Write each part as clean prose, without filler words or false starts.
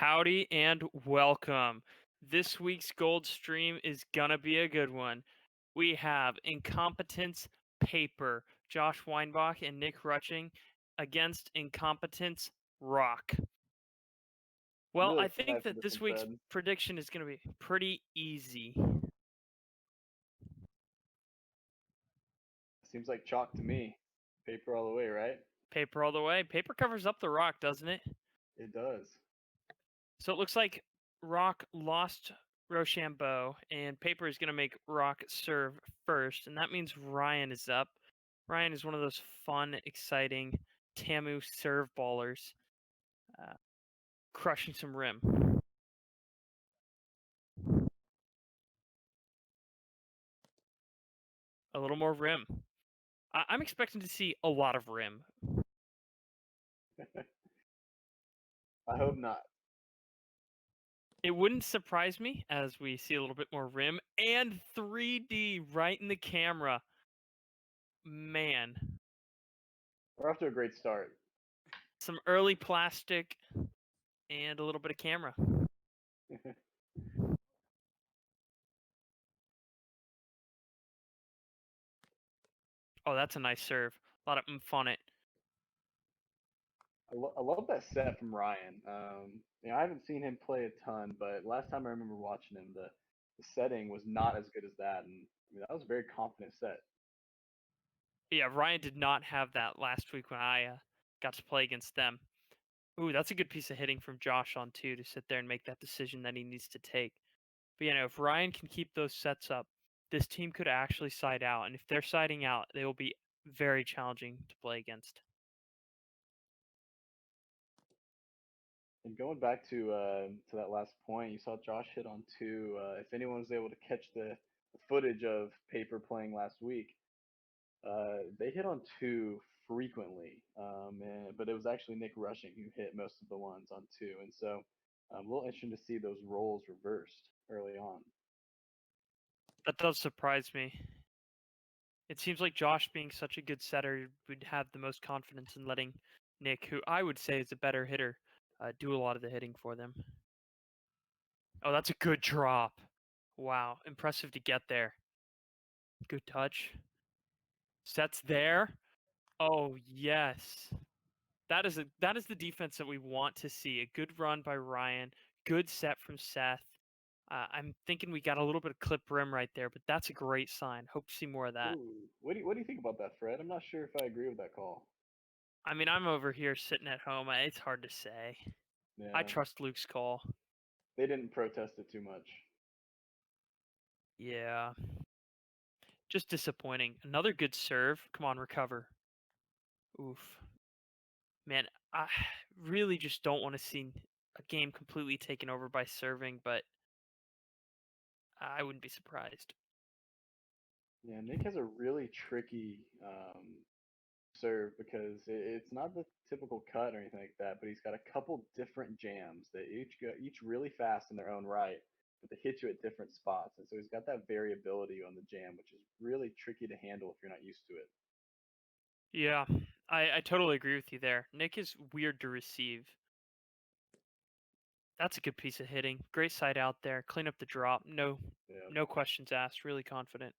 Howdy and welcome. This week's gold stream is gonna be a good one. We have Incompetence Paper, Josh Weinbach and Nick Rutching against Incompetence Rock. I'm Well, really I think excited for that this this one, week's Fred. prediction is gonna be pretty easy. Seems like chalk to me. Paper all the way, right? Paper all the way. Paper covers up the Rock, doesn't it? It does. So it looks like Rock lost Rochambeau, and Paper is going to make Rock serve first, and that means Ryan is up. Ryan is one of those fun, exciting Tamu serve ballers, uh, crushing some rim. A little more rim. I'm expecting to see a lot of rim. I hope not. It wouldn't surprise me as we see a little bit more rim and 3D right in the camera. Man, We're off to a great start. some early plastic and a little bit of camera. Oh, that's a nice serve. A lot of oomph on it. I love that set from Ryan. I haven't seen him play a ton, but last time I remember watching him, the setting was not as good as that, and that was a very confident set. Yeah, Ryan did not have that last week when I got to play against them. Ooh, that's a good piece of hitting from Josh on two to sit there and make that decision that he needs to take. But if Ryan can keep those sets up, this team could actually side out, and if they're siding out, they will be very challenging to play against. And going back to that last point, you saw Josh hit on two. If anyone was able to catch the footage of Paper playing last week, they hit on two frequently, but it was actually Nick Rushing who hit most of the ones on two, and so a little interesting to see those roles reversed early on. That does surprise me. It seems like Josh, being such a good setter, would have the most confidence in letting Nick, who I would say is a better hitter, do a lot of the hitting for them. Oh, that's a good drop. Wow, impressive to get there. Good touch. Seth's there. Oh, yes. That is the defense that we want to see. A good run by Ryan. Good set from Seth. I'm thinking we got a little bit of clip rim right there, but that's a great sign. Hope to see more of that. Ooh, what do you think about that, Fred? I'm not sure if I agree with that call. I mean, I'm over here sitting at home. It's hard to say. I Yeah, trust Luke's call. they didn't protest it too much. Yeah. Just disappointing. Another good serve. Come on, recover. Oof. Man, I really just don't want to see a game completely taken over by serving, but I wouldn't be surprised. Yeah, Nick has a really tricky serve because it's not the typical cut or anything like that, but he's got a couple different jams that each really fast in their own right, but they hit you at different spots, and so he's got that variability on the jam, which is really tricky to handle if you're not used to it. Yeah, I totally agree with you there. Nick is weird to receive. That's a good piece of hitting. Great side out there. Clean up the drop. No, Yeah, no questions asked. Really confident.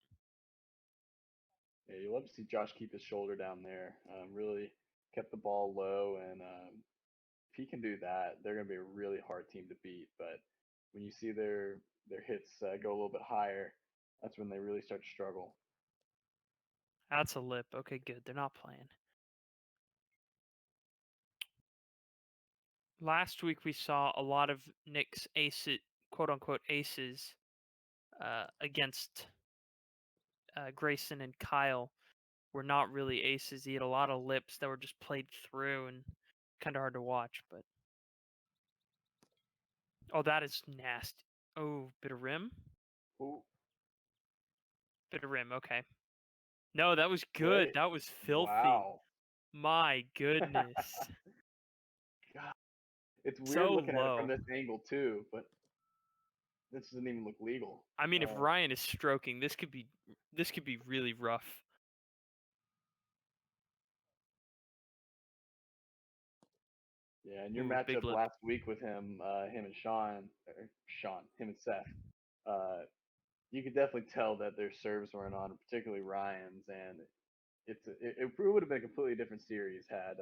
yeah, you love to see Josh keep his shoulder down there. Really kept the ball low, and if he can do that, they're going to be a really hard team to beat. But when you see their hits go a little bit higher, that's when they really start to struggle. That's a lip. Okay, good. They're not playing. Last week we saw a lot of Nick's aces, quote unquote aces, against Grayson and Kyle. Were not really aces. He had a lot of lips that were just played through and kind of hard to watch. But oh, that is nasty. Oh, bit of rim. Ooh, Bit of rim. Okay. No, that was good. Great. That was filthy. Wow. My goodness. God, it's weird So looking at it from low. this angle too, but this doesn't even look legal. I mean, if Ryan is stroking, this could be really rough. Yeah, and your Ooh, big matchup lip. last week with him, him and him and Seth, uh, you could definitely tell that their serves weren't on, particularly Ryan's, and it would have been a completely different series had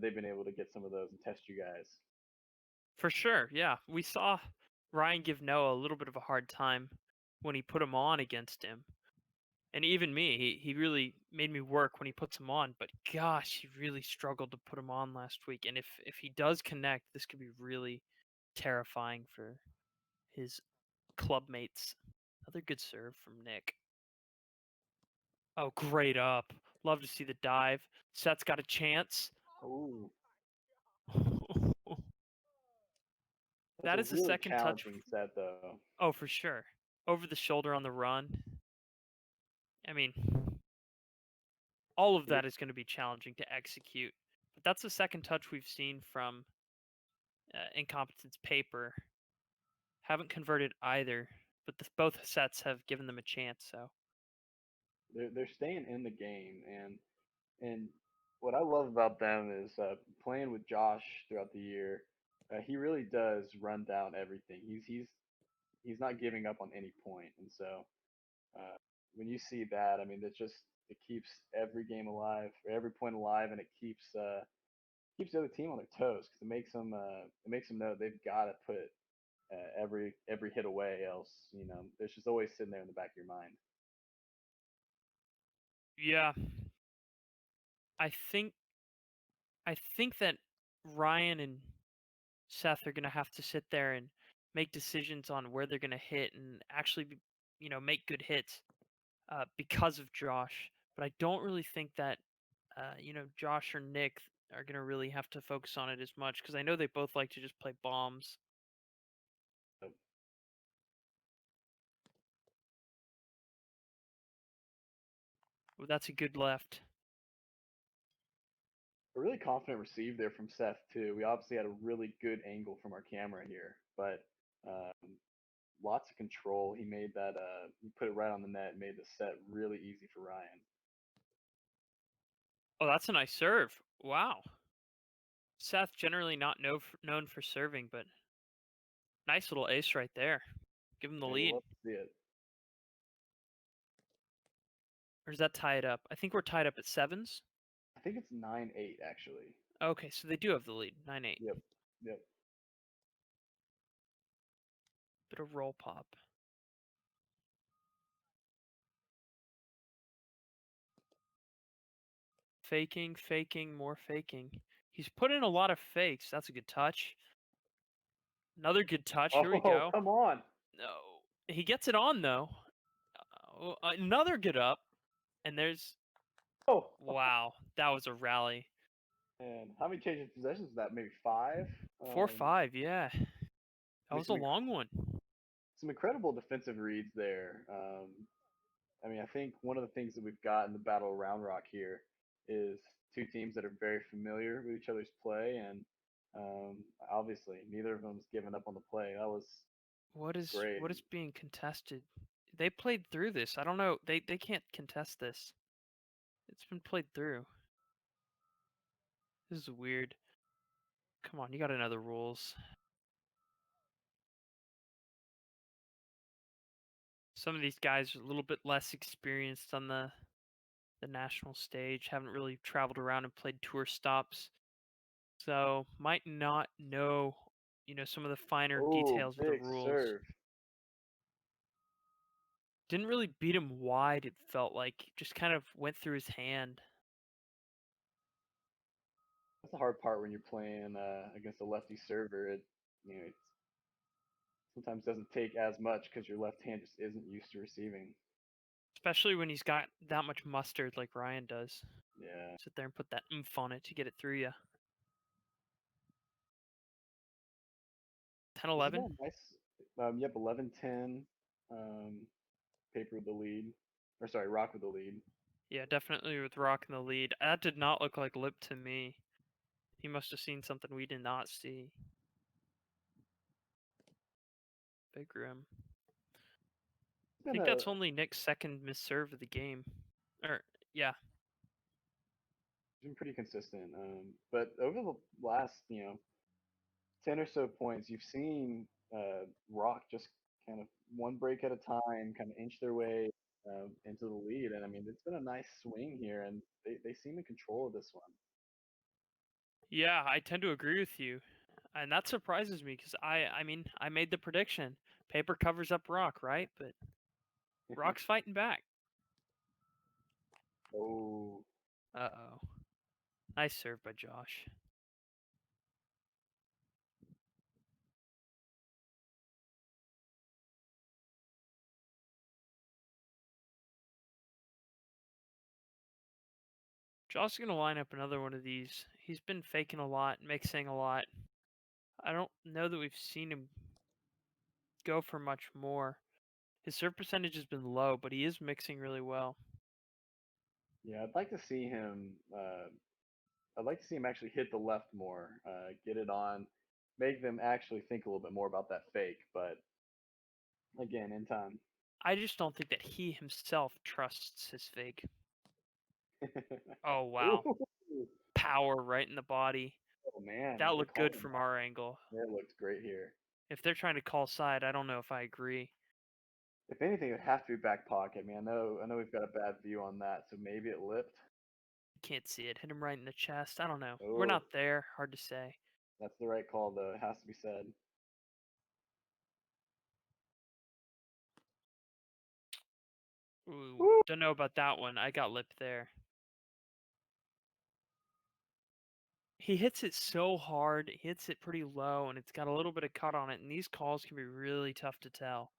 they been able to get some of those and test you guys. For sure, yeah. We saw Ryan give Noah a little bit of a hard time when he put him on against him. And even me, he really made me work when he puts him on, but gosh, he really struggled to put him on last week. And if he does connect, this could be really terrifying for his club mates. Another good serve from Nick. Oh, great up. Love to see the dive. Seth's got a chance. Ooh, that's That a is the really second touch. challenging set though. Oh, for sure. Over the shoulder on the run. I mean, all of It- that is going to be challenging to execute. But that's the second touch we've seen from Incompetence paper. Haven't converted either, but both sets have given them a chance. So they're staying in the game, and what I love about them is playing with Josh throughout the year. He really does run down everything. He's not giving up on any point, and so uh, when you see that, I mean, it keeps every game alive, or every point alive, and it keeps the other team on their toes because it makes them know they've got to put every hit away, else it's just always sitting there in the back of your mind. yeah, I think I think that Ryan and Seth are going to have to sit there and make decisions on where they're going to hit and actually make good hits because of Josh. But I don't really think that Josh or Nick are going to really have to focus on it as much because I know they both like to just play bombs. So, Well, that's a good left. a really confident receive there from Seth too. We obviously had a really good angle from our camera here, but lots of control. He put it right on the net, made the set really easy for Ryan. Oh, that's a nice serve. Wow. Seth generally not known for serving, but nice little ace right there. Give him the Yeah, you lead. love to see it. Or does that tie it up? I think we're tied up at sevens. I think it's 9-8 actually. Okay, so they do have the lead. 9-8. Yep, yep. Bit of roll pop. Faking, faking, more faking. He's put in a lot of fakes. That's a good touch. Another good touch. Here we Oh, go. come on. No. He gets it on, though. Another good up. And there's. Oh, Wow. That was a rally. man, how many changes of possessions is that? Maybe five. 4-5, yeah. I That mean, was a long one. some incredible defensive reads there. I mean, I think one of the things that we've got in the Battle of Round Rock here is two teams that are very familiar with each other's play, and obviously neither of them's given up on the play. That was great. What is being contested? They played through this. I don't know. They can't contest this. It's been played through. This is weird. Come on, you got to know the rules. Some of these guys are a little bit less experienced on the national stage, haven't really traveled around and played tour stops, so might not know, some of the finer Oh, details of the big rules. serve. Didn't really beat him wide, it felt like. Just kind of went through his hand. That's the hard part when you're playing against a lefty server. It sometimes doesn't take as much because your left hand just isn't used to receiving. Especially when he's got that much mustard like Ryan does. Yeah. Sit there and put that oomph on it to get it through you. This has 10-11. been a nice. Yep, 11-10. Um, paper with the lead. Or sorry, rock with the lead. Yeah, definitely with Rock in the lead. That did not look like Lip to me. He must have seen something we did not see. Big rim. It's I been think a that's only Nick's second miss serve of the game. Or yeah, He's been pretty consistent. But over the last, 10 or so points, you've seen Rock just kind of one break at a time, kind of inch their way into the lead. And I mean, it's been a nice swing here, and they seem in control of this one. Yeah, I tend to agree with you. And that surprises me because I mean, I made the prediction. Paper covers up rock, right? But rock's fighting back. Oh, Uh-oh. Nice serve by Josh. Josh is going to line up another one of these. He's been faking a lot, mixing a lot. I don't know that we've seen him go for much more. His serve percentage has been low, but he is mixing really well. yeah. I'd like to see him. I'd like to see him actually hit the left more, get it on, make them actually think a little bit more about that fake. But again, in time. I just don't think that he himself trusts his fake. Oh, wow. Ooh, Power right in the body. oh man, That they're looked good calling from that. our angle. That looked great here. If they're trying to call side, I don't know if I agree. If anything, it would have to be back pocket. I mean, I know we've got a bad view on that, so maybe it lipped. Can't see it. Hit him right in the chest. I don't know. We're Oh, not there. Hard to say. that's the right call, though. It has to be said. Ooh, Woo! don't know about that one. I got lipped there. He hits it so hard, hits it pretty low, and it's got a little bit of cut on it, and these calls can be really tough to tell.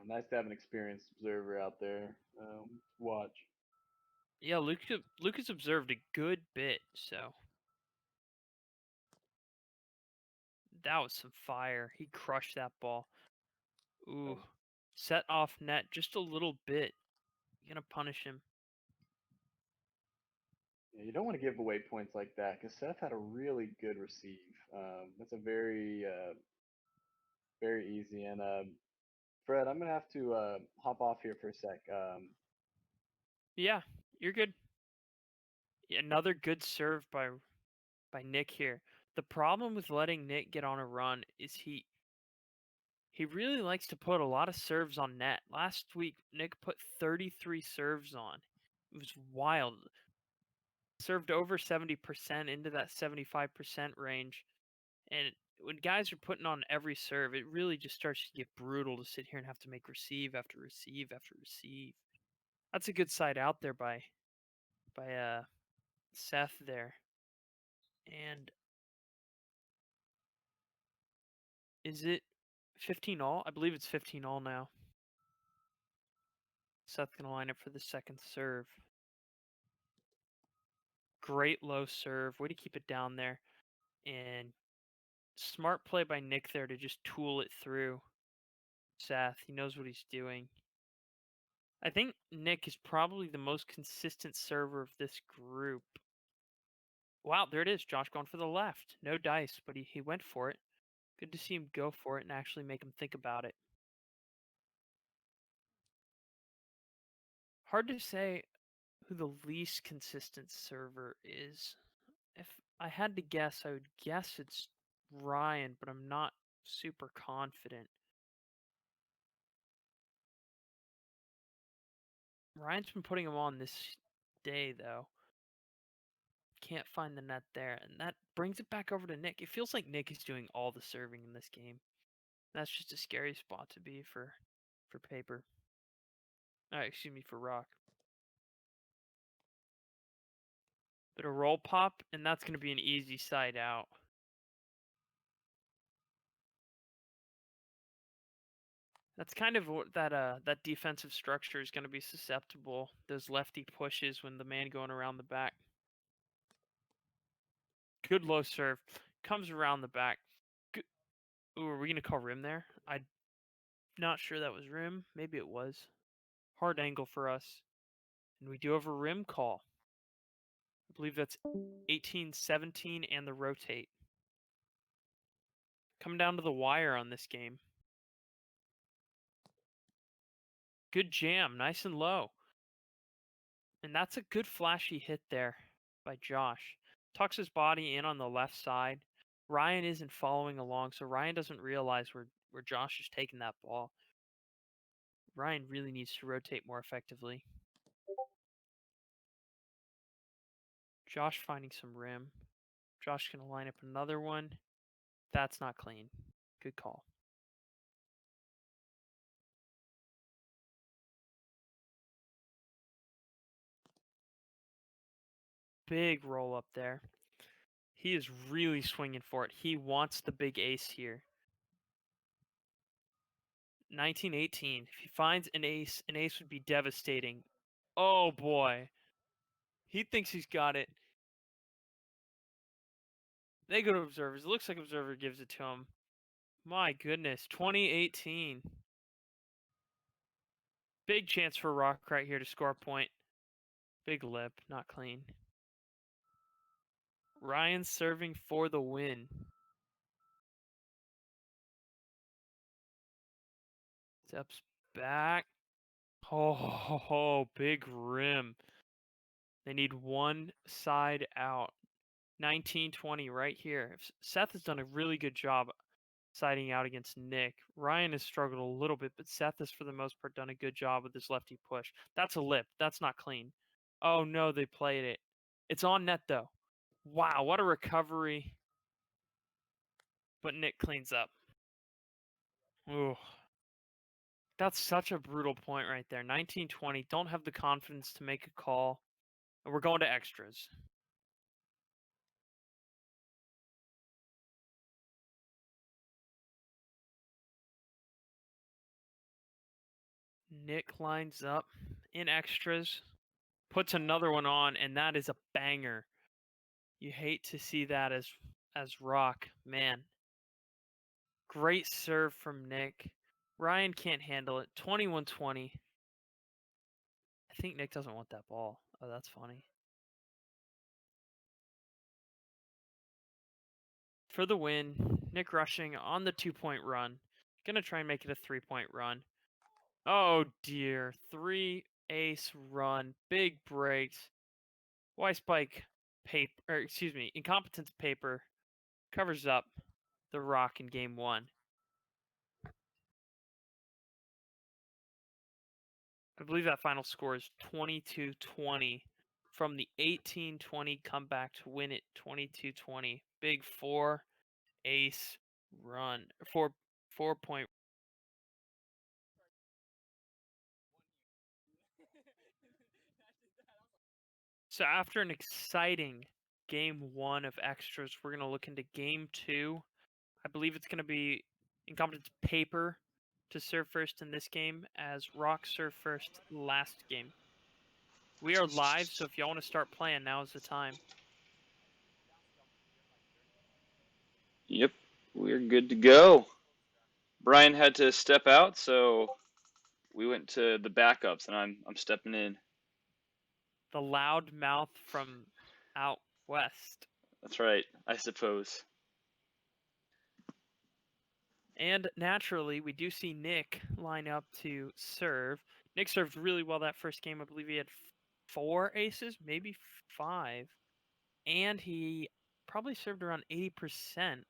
Nice to have an experienced observer out there. Watch. Yeah, Lucas observed a good bit, so that was some fire. He crushed that ball. Ooh, Um, set off net just a little bit. Gonna punish him. yeah, you don't want to give away points like that because Seth had a really good receive. That's a very easy. And Fred, I'm gonna have to hop off here for a sec. Yeah, you're good. Another good serve by Nick here. The problem with letting Nick get on a run is he really likes to put a lot of serves on net. Last week, Nick put 33 serves on. It was wild. Served over 70% into that 75% range. And when guys are putting on every serve, it really just starts to get brutal to sit here and have to make receive after receive after receive. That's a good side out there by Seth there. And is it 15 all? I believe it's 15 all now. Seth gonna line up for the second serve. Great low serve. Way to keep it down there. And smart play by Nick there to just tool it through Seth. He knows what he's doing. I think Nick is probably the most consistent server of this group. Wow, there it is. Josh going for the left. No dice, but he went for it. Good to see him go for it and actually make him think about it. Hard to say who the least consistent server is. If I had to guess, I would guess it's Ryan, but I'm not super confident. Ryan's been putting him on this day, though. Can't find the net there, and that brings it back over to Nick. It feels like Nick is doing all the serving in this game. That's just a scary spot to be for paper. Excuse me, for rock. Bit of roll pop, and that's going to be an easy side out. That's kind of what that defensive structure is going to be susceptible. Those lefty pushes when the man going around the back. Good low serve. Comes around the back. Good. Ooh, are we going to call rim there? I'm not sure that was rim. Maybe it was. Hard angle for us. And we do have a rim call. I believe that's 18-17 and the rotate. Coming down to the wire on this game. Good jam. Nice and low. And that's a good flashy hit there by Josh. Tucks his body in on the left side. Ryan isn't following along, so Ryan doesn't realize where Josh is taking that ball. Ryan really needs to rotate more effectively. Josh finding some rim. Josh going to line up another one. That's not clean. Good call. Big roll up there. He is really swinging for it. He wants the big ace here. 1918. If he finds an ace would be devastating. Oh boy. He thinks he's got it. They go to observers. It looks like observer gives it to him. My goodness. 2018. Big chance for Rock right here to score a point. Big lip. Not clean. Ryan serving for the win. Steps back. Oh, big rim. They need one side out. 19-20 right here. Seth has done a really good job siding out against Nick. Ryan has struggled a little bit, but Seth has, for the most part, done a good job with his lefty push. That's a lip. That's not clean. Oh, no, they played it. It's on net, though. Wow, what a recovery. But Nick cleans up. Ooh. That's such a brutal point right there. 19-20. Don't have the confidence to make a call. And we're going to extras. Nick lines up in extras, puts another one on, and that is a banger. You hate to see that as Rock, man. Great serve from Nick. Ryan can't handle it. 21-20. I think Nick doesn't want that ball. Oh, that's funny. For the win, Nick rushing on the 2-point run. Gonna try and make it a 3-point run. Oh dear. 3 ace run. Big breaks. Weinbach Incompetence paper covers up the Rock in game 1. I believe that final score is 22-20 from the 18-20 comeback to win it 22-20. Big 4 ace run. 4-point. So after an exciting game 1 of extras, we're going to look into game 2. I believe it's going to be Incompetence paper to serve first in this game, as Rock served first last game. We are live, so if y'all want to start playing, now is the time. Yep, we're good to go. Brian had to step out, so we went to the backups, and I'm stepping in. The loud mouth from out west. That's right, I suppose. And naturally, we do see Nick line up to serve. Nick served really well that first game. I believe he had 4 aces, maybe 5. And he probably served around 80%.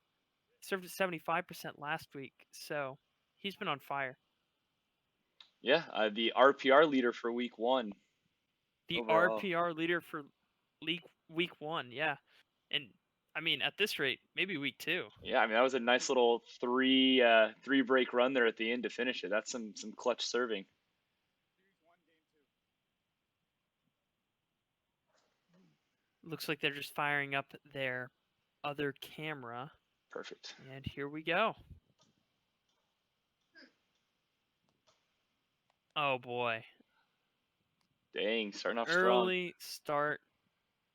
Served at 75% last week. So he's been on fire. Yeah, the RPR leader for week 1. The overall. RPR leader for week 1, yeah. And I mean, at this rate, maybe week 2. Yeah, I mean that was a nice little three break run there at the end to finish it. That's some clutch serving. Looks like they're just firing up their other camera. Perfect. And here we go. Oh boy. Dang, starting off strong. Early start.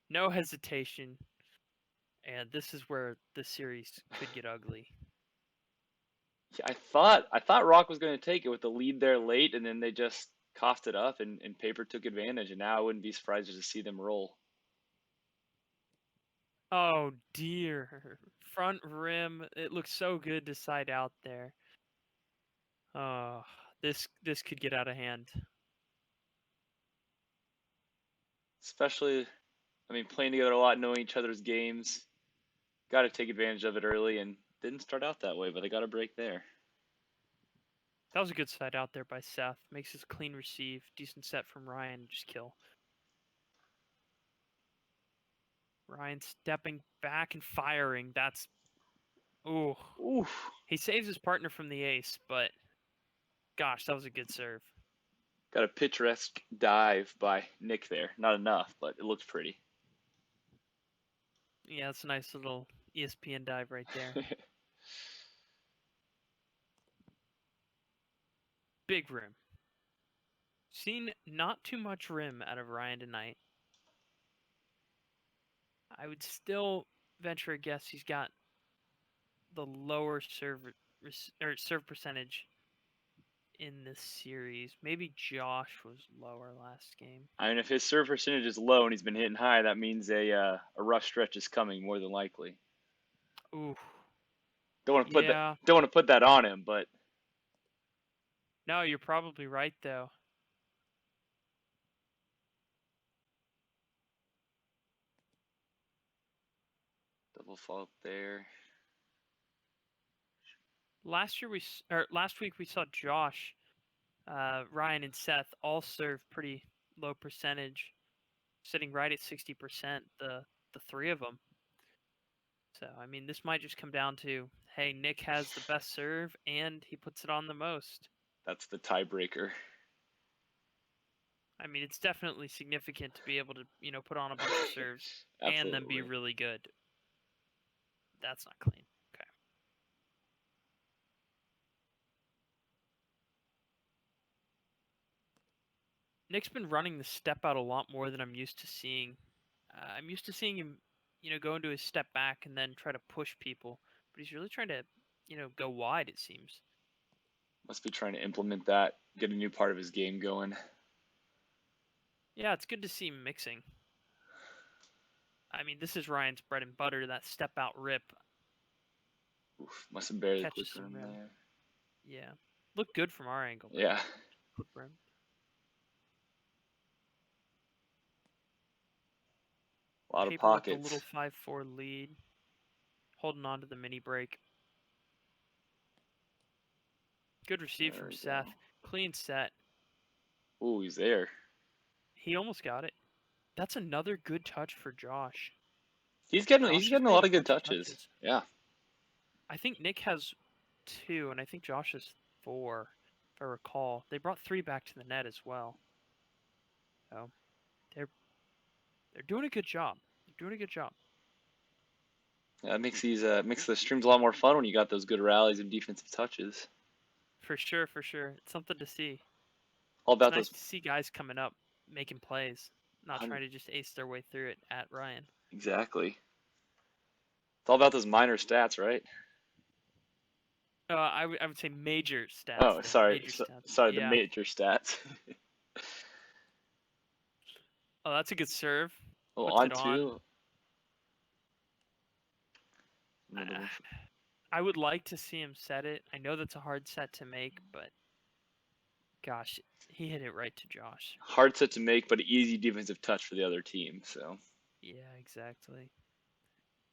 No hesitation. And this is where the series could get ugly. Yeah, I thought Rock was going to take it with the lead there late, and then they just coughed it up, and Paper took advantage. And now I wouldn't be surprised to see them roll. Oh dear. Front rim. It looks so good to side out there. Oh, this could get out of hand. Especially, I mean, playing together a lot, knowing each other's games. Got to take advantage of it early, and didn't start out that way, but they got a break there. That was a good side out there by Seth. Makes his clean receive. Decent set from Ryan. Just kill. Ryan stepping back and firing. That's... Ooh. Oof. He saves his partner from the ace, but... Gosh, that was a good serve. Got a picturesque dive by Nick there. Not enough, but it looked pretty. Yeah, that's a nice little ESPN dive right there. Big rim. Seen not too much rim out of Ryan tonight. I would still venture a guess he's got the lower serve percentage in this series. Maybe Josh was lower last game. I mean, if his serve percentage is low and he's been hitting high, that means a rough stretch is coming more than likely. Ooh. Don't want to put Yeah. that. Don't want to put that on him, but No, you're probably right though. double fault there. Last week we saw Josh, Ryan, and Seth all serve pretty low percentage, sitting right at 60%. The three of them. So I mean, this might just come down to, hey, Nick has the best serve and he puts it on the most. That's the tiebreaker. I mean, it's definitely significant to be able to, put on a bunch of serves and then be really good. That's not clean. Okay. Nick's been running the step out a lot more than I'm used to seeing. I'm used to seeing him, go into his step back and then try to push people, but he's really trying to, go wide, it seems. Must be trying to implement that, get a new part of his game going. Yeah, it's good to see him mixing. I mean, this is Ryan's bread and butter, that step out rip. Oof, must have barely Catches clipped some him rim. there. Yeah. Looked good from our angle. Yeah. Clip rim. A lot of Paper with pockets. a little 5-4 lead. Holding on to the mini break. Good receive There from we Seth. go. Clean set. Ooh, he's there. He almost got it. That's another good touch for Josh. He's getting Josh a has lot made of good bunch touches. Yeah. I think Nick has 2, and I think Josh has 4, if I recall. They brought 3 back to the net as well. So they're doing a good job. They're doing a good job. Yeah, that makes the streams a lot more fun when you got those good rallies and defensive touches. For sure, for sure. It's something to see. All It's about nice those. to see guys coming up, making plays, not 100 trying to just ace their way through it at Ryan. Exactly. It's all about those minor stats, right? I would say major stats. Oh, There. sorry. Major stats. Sorry, the Yeah. major stats. Oh, that's a good serve. Oh, Puts on it on. two. Another one. I would like to see him set it. I know that's a hard set to make, but gosh, he hit it right to Josh. Hard set to make, but easy defensive touch for the other team. So. Yeah, exactly.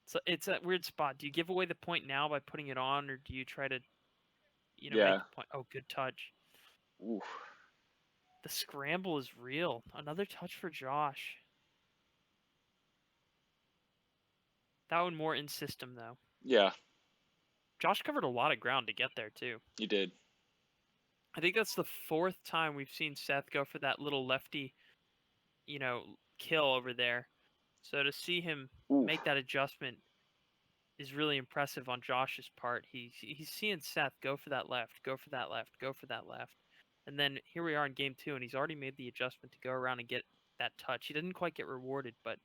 So it's a weird spot. Do you give away the point now by putting it on, or do you try to, Yeah. make the point? Oh, good touch. Ooh. The scramble is real. Another touch for Josh. That one more in system though. Yeah, Josh covered a lot of ground to get there too. you did. I think that's the 4th time we've seen Seth go for that little lefty, kill over there. So to see him Ooh. make that adjustment is really impressive on Josh's part. He's seeing Seth go for that left, go for that left, go for that left. And then here we are in game 2, and he's already made the adjustment to go around and get that touch. He didn't quite get rewarded, but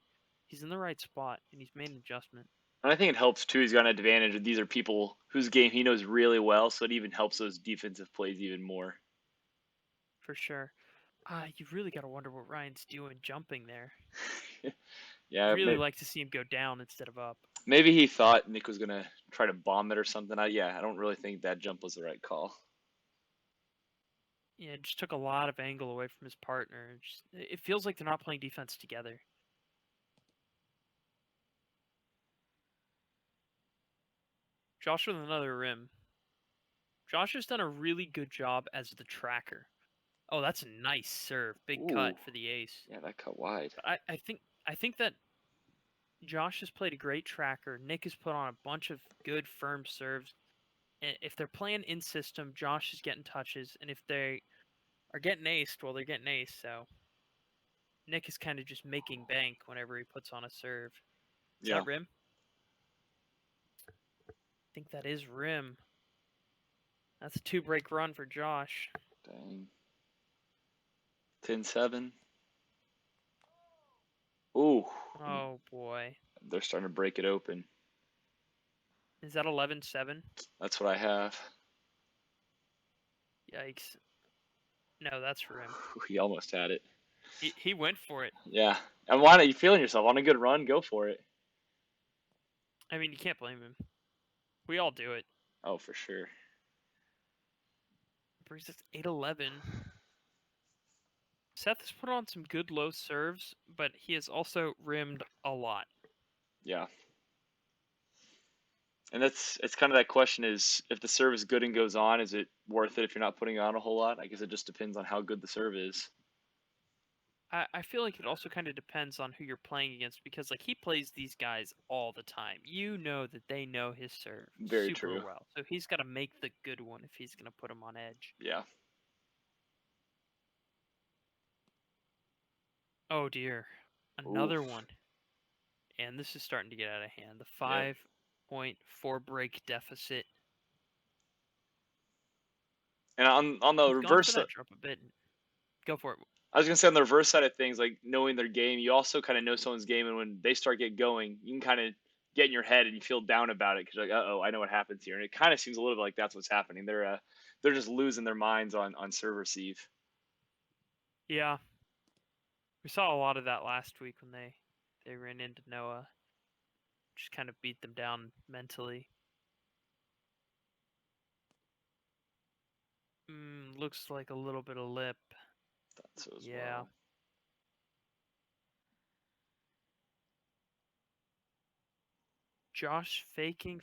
he's in the right spot, and he's made an adjustment. And I think it helps too. He's got an advantage. These are people whose game he knows really well, so it even helps those defensive plays even more. For sure. You've really got to wonder what Ryan's doing jumping there. Yeah, Really like to see him go down instead of up. maybe he thought Nick was gonna try to bomb it or something. I don't really think that jump was the right call. Yeah, just took a lot of angle away from his partner. It feels like they're not playing defense together. Josh with another rim. Josh has done a really good job as the tracker. Oh, that's a nice serve. Big cut Ooh. for the ace. Yeah, that cut wide. But I think that Josh has played a great tracker. Nick has put on a bunch of good firm serves. And if they're playing in system, Josh is getting touches, and if they are getting aced, well, they're getting aced. So Nick is kind of just making bank whenever he puts on a serve. Is Yeah. that rim? I think that is rim. That's a 2-break run for Josh. Dang. 10-7. Ooh. Oh boy. They're starting to break it open. Is that 11-7? That's what I have. Yikes. No, that's rim. He almost had it. He went for it. Yeah. And why not? You feeling yourself on a good run? Go for it. I mean, you can't blame him. We all do it. Oh, for sure. Brings us 8-11. Seth has put on some good low serves, but he has also rimmed a lot. Yeah. And it's kind of that question is if the serve is good and goes on, is it worth it if you're not putting on a whole lot? I guess it just depends on how good the serve is. I feel like it also kind of depends on who you're playing against because, like, he plays these guys all the time. You know that they know his serve Very super true. well. So he's got to make the good one if he's going to put him on edge. Yeah. Oh, dear. Another one. And this is starting to get out of hand. The 5.4 break deficit. And on the He's gone reverse for that drop a bit. Go for it. I was gonna say on the reverse side of things, like knowing their game, you also kind of know someone's game, and when they start get going, you can kind of get in your head and you feel down about it because you're like, oh, I know what happens here, and it kind of seems a little bit like that's what's happening. They're just losing their minds on serve receive. Yeah. We saw a lot of that last week when they ran into Noah. Just kind of beat them down mentally. Looks like a little bit of lip. That's so as Yeah. well. Josh faking.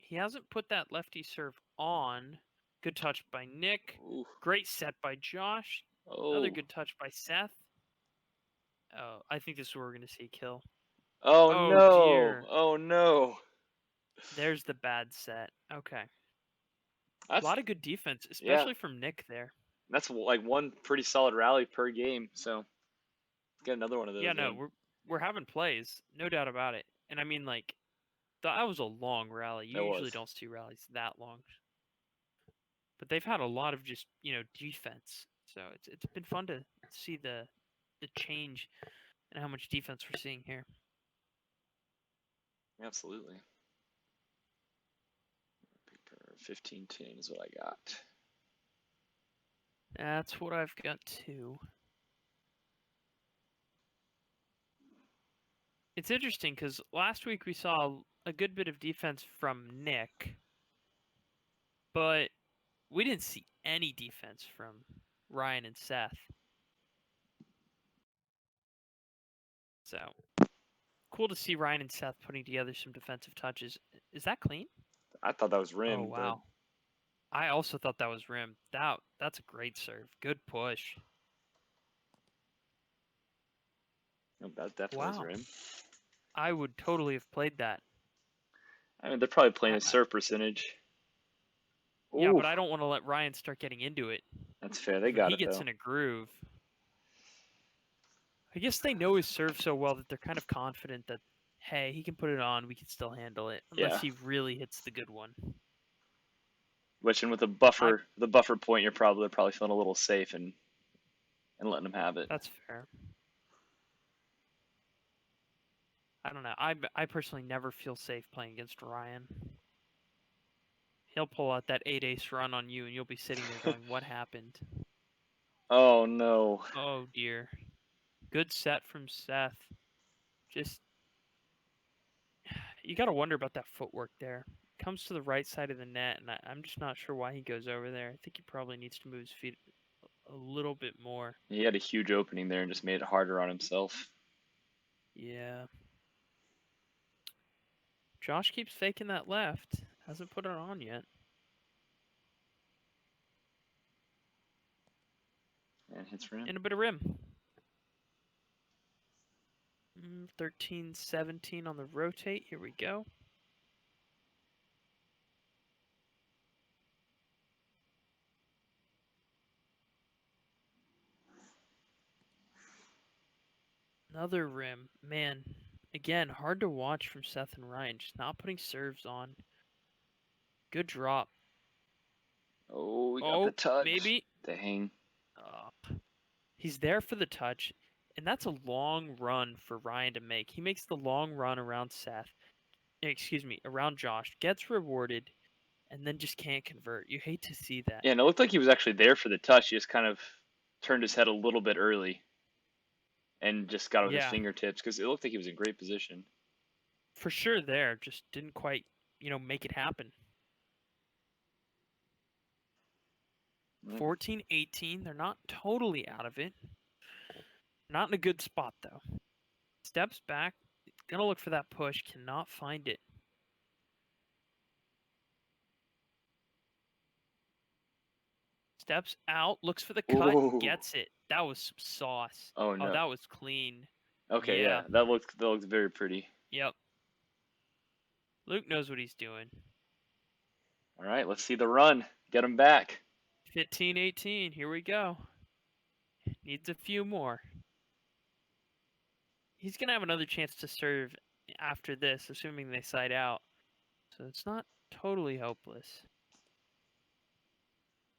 He hasn't put that lefty serve on. Good touch by Nick. Ooh. Great set by Josh. Another good touch by Seth. Oh, I think this is where we're going to see a kill. Oh no. Dear. Oh no. There's the bad set. Okay. That's A lot of good defense, yeah. especially from Nick there. That's like one pretty solid rally per game. So let's get another one of those. Yeah, no, we're having plays, no doubt about it. And I mean, like, that was a long rally. You It usually was. don't see rallies that long. But they've had a lot of just, defense. So it's been fun to see the change and how much defense we're seeing here. Absolutely. 15-10 is what I got. That's what I've got too. It's interesting because last week we saw a good bit of defense from Nick, but we didn't see any defense from Ryan and Seth. So cool to see Ryan and Seth putting together some defensive touches. Is that clean? I thought that was rim. Oh wow. I also thought that was rim. That's a great serve. Good push. But that definitely was Wow. rim. I would totally have played that. I mean, they're probably playing a serve percentage. Yeah, Ooh, but I don't want to let Ryan start getting into it. that's fair. They When got he it gets though. in a groove. I guess they know his serve so well that they're kind of confident that, hey, he can put it on, we can still handle it, unless Yeah. he really hits the good one. Which, and with the buffer point, they're probably feeling a little safe and letting them have it. That's fair. I don't know. I personally never feel safe playing against Ryan. He'll pull out that 8-ace run on you, and you'll be sitting there going, what happened? Oh no. Oh dear. Good set from Seth. Just, you got to wonder about that footwork there. Comes to the right side of the net, and I'm just not sure why he goes over there. I think he probably needs to move his feet a little bit more. He had a huge opening there and just made it harder on himself. Yeah. Josh keeps faking that left. Hasn't put it on yet. And hits for him. And a bit of rim. 13-17 on the rotate. Here we go. Another rim. Man, again, hard to watch from Seth and Ryan. Just not putting serves on. Good drop. Oh, we got the touch. Maybe. Dang. He's there for the touch, and that's a long run for Ryan to make. He makes the long run around around Josh, gets rewarded, and then just can't convert. You hate to see that. Yeah, and it looked like he was actually there for the touch. He just kind of turned his head a little bit early and just got it with his fingertips because it looked like he was in great position. For sure there, just didn't quite, make it happen. 14-18, they're not totally out of it. Not in a good spot, though. Steps back, gonna look for that push, cannot find it. Steps out, looks for the cut, gets it. That was some sauce. Oh, no. Oh, that was clean. Okay, yeah. That looked very pretty. Yep. Luke knows what he's doing. All right, let's see the run. Get him back. 15-18, here we go. Needs a few more. He's going to have another chance to serve after this, assuming they side out. So it's not totally hopeless.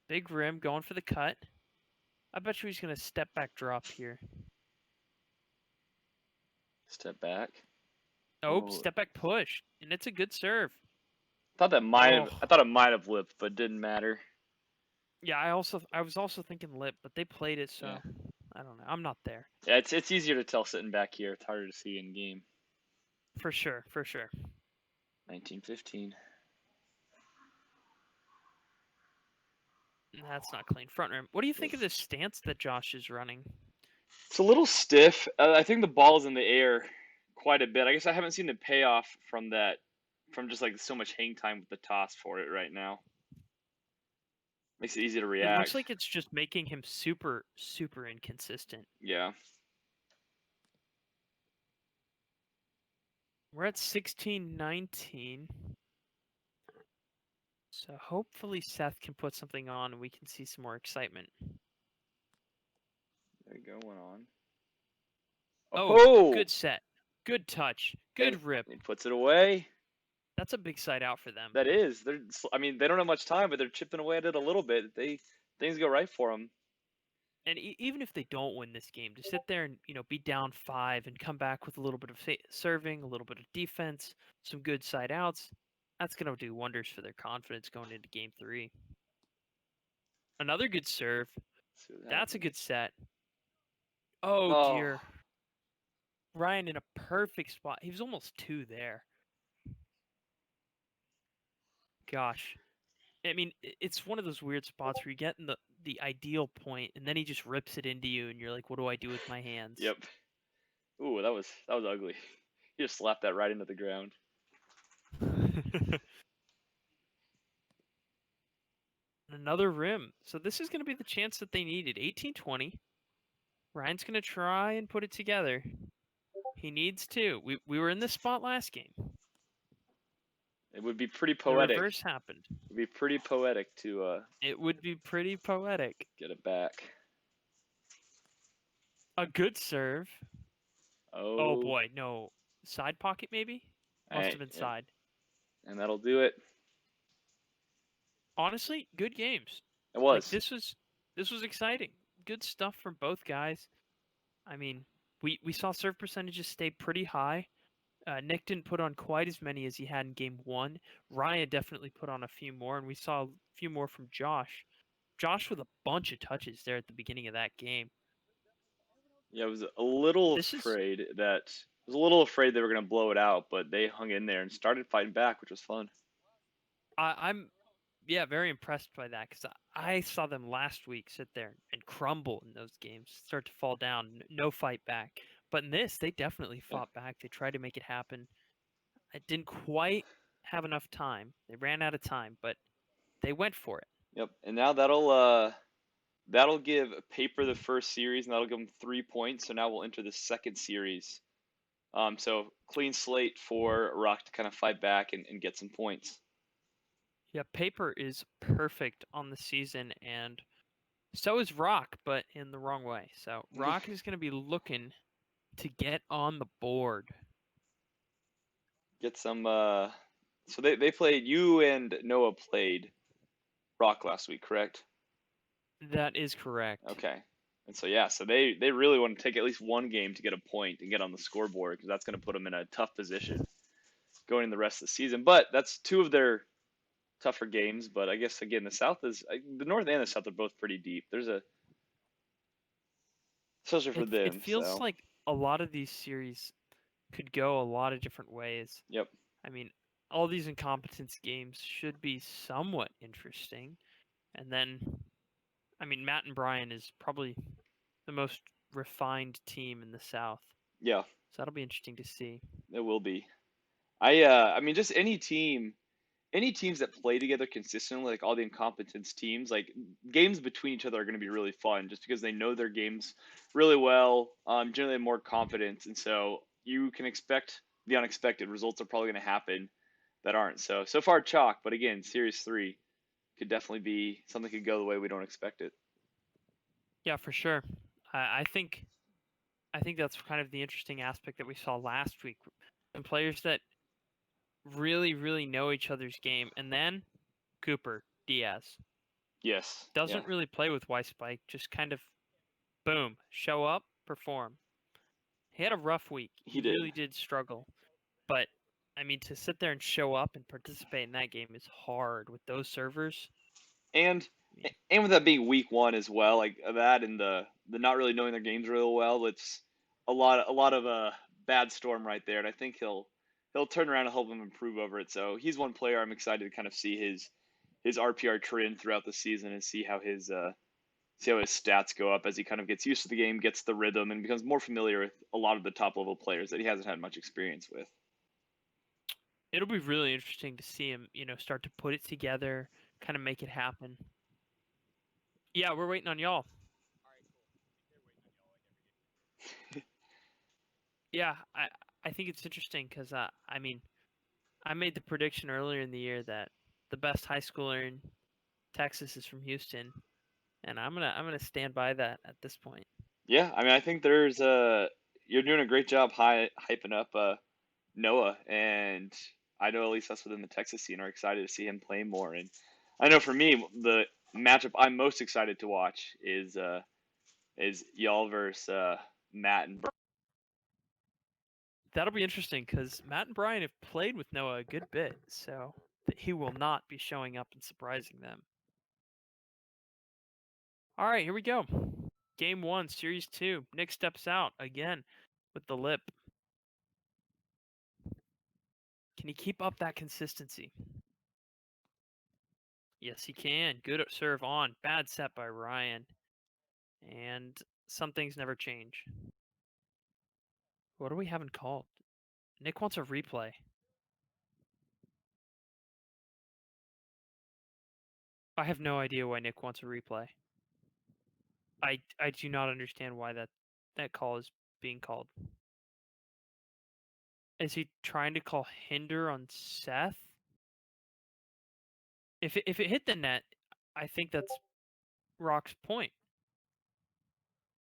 Big rim, going for the cut. I bet you he's going to step back drop here. Step back. Nope, step back push. And it's a good serve. I thought it might have lipped, but didn't matter. Yeah, I was also thinking lip, but they played it, so I don't know. I'm not there. Yeah, it's easier to tell sitting back here. It's harder to see in game. For sure. 19-15. That's not clean. Front rim. What do you think of this stance that Josh is running? It's a little stiff. I think the ball's in the air quite a bit. I guess I haven't seen the payoff from that, from just like so much hang time with the toss for it right now. Makes it easy to react. It looks like it's just making him super, super inconsistent. Yeah. We're at 16-19. So hopefully Seth can put something on and we can see some more excitement. There you go, went on. Oh, good set. Good touch. Good rip. He puts it away. That's a big side out for them. That is. They don't have much time, but they're chipping away at it a little bit. Things go right for them. And even if they don't win this game, to sit there and be down 5 and come back with a little bit of serving, a little bit of defense, some good side outs, that's going to do wonders for their confidence going into Game 3. Another good serve. That's a good set. Oh, dear. Ryan in a perfect spot. He was almost 2 there. Gosh. I mean, it's one of those weird spots where you get in the ideal point, and then he just rips it into you, and you're like, what do I do with my hands? Yep. Ooh, that was ugly. He just slapped that right into the ground. Another rim. So this is going to be the chance that they needed. 18-20. Ryan's going to try and put it together. He needs to. We were in this spot last game. It would be pretty poetic. The reverse happened. It would be pretty poetic to It would be pretty poetic. Get it back. A good serve. Oh boy, no. Side pocket maybe? Must have been side. And that'll do it. Honestly, good games. It was. Like, this was exciting. Good stuff from both guys. I mean, we saw serve percentages stay pretty high. Nick didn't put on quite as many as he had in Game 1. Ryan definitely put on a few more, and we saw a few more from Josh. Josh with a bunch of touches there at the beginning of that game. Yeah, I was a little afraid they were going to blow it out, but they hung in there and started fighting back, which was fun. I'm Yeah, very impressed by that because I saw them last week sit there and crumble in those games, start to fall down, no fight back. But in this, they definitely fought back. They tried to make it happen. It didn't quite have enough time. They ran out of time, but they went for it. Yep. And now that'll give Paper the first series, and that'll give them 3 points. So now we'll enter the second series. So clean slate for Rock to kind of fight back and get some points. Yeah, Paper is perfect on the season, and so is Rock, but in the wrong way. So Rock is going to be looking to get on the board. Get some. So they played. You and Noah played Rock last week, correct? That is correct. Okay. And so yeah, so they really want to take at least one game to get a point and get on the scoreboard because that's going to put them in a tough position going in the rest of the season. But that's two of their tougher games. But I guess again, the North and the South are both pretty deep. There's a especially for them. It feels So like a lot of these series could go a lot of different ways. yep. I mean, all these incompetence games should be somewhat interesting. And then, I mean, Matt and Brian is probably the most refined team in the South. Yeah, So that'll be interesting to see. it will be. I mean, just any teams that play together consistently, like all the incompetence teams, like games between each other are going to be really fun just because they know their games really well. Generally more confidence, and so you can expect the unexpected. Results are probably going to happen that aren't. So far chalk, but again, Series 3 could definitely be something could go the way we don't expect it. Yeah, for sure. I think that's kind of the interesting aspect that we saw last week. And players that really, really know each other's game. And then Cooper Diaz Yes. doesn't really play with Weinbach, just kind of boom, show up, perform. He had a rough week. He He did. really did struggle. But I mean, to sit there and show up and participate in that game is hard with those servers. And I mean, and with that being week one as well, like that and the not really knowing their games real well, it's a lot of a bad storm right there. And I think he'll turn around and help him improve over it. So he's one player I'm excited to kind of see his RPR trend throughout the season and see how his stats go up as he kind of gets used to the game, gets the rhythm, and becomes more familiar with a lot of the top level players that he hasn't had much experience with. it'll be really interesting to see him, start to put it together, kind of make it happen. Yeah, we're waiting on y'all. Yeah, I think it's interesting because I mean, I made the prediction earlier in the year that the best high schooler in Texas is from Houston, and I'm gonna stand by that at this point. Yeah, I mean, I think you're doing a great job hyping up Noah, and I know at least us within the Texas scene are excited to see him play more. And I know for me, the matchup I'm most excited to watch is y'all versus Matt and That'll be interesting because Matt and Brian have played with Noah a good bit, so he will not be showing up and surprising them. All right, here we go. Game 1, Series 2. Nick steps out again with the lip. Can he keep up that consistency? Yes, he can. Good serve on. Bad set by Ryan. And some things never change. What do we haven't called? Nick wants a replay. I have no idea why Nick wants a replay. I do not understand why that call is being called. Is he trying to call hinder on Seth? If it hit the net, I think that's Rock's point.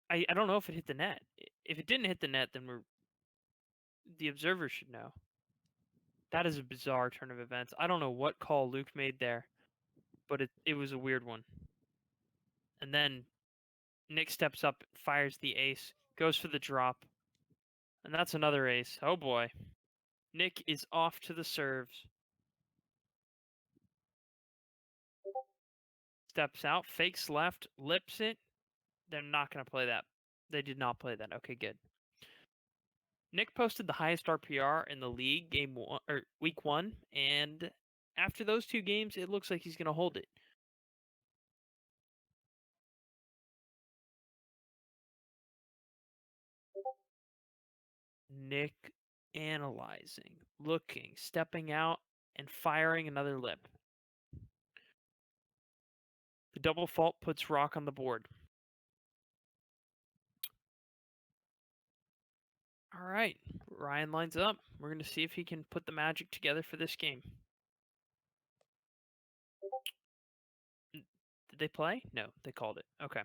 I don't know if it hit the net. If it didn't hit the net, then the observer should know. That is a bizarre turn of events. I don't know what call Luke made there, but it was a weird one. And then Nick steps up, fires the ace, goes for the drop. And that's another ace. Oh boy. Nick is off to the serves. Steps out, fakes left, lips it. They're not going to play that. They did not play that. Okay, good. Nick posted the highest RPR in the league week 1, and After those 2 games, it looks like he's going to hold it. Nick analyzing, looking, stepping out, and firing another lip. The double fault puts Rock on the board. All right, Ryan lines up. We're going to see if he can put the magic together for this game. Did they play? No, they called it. Okay.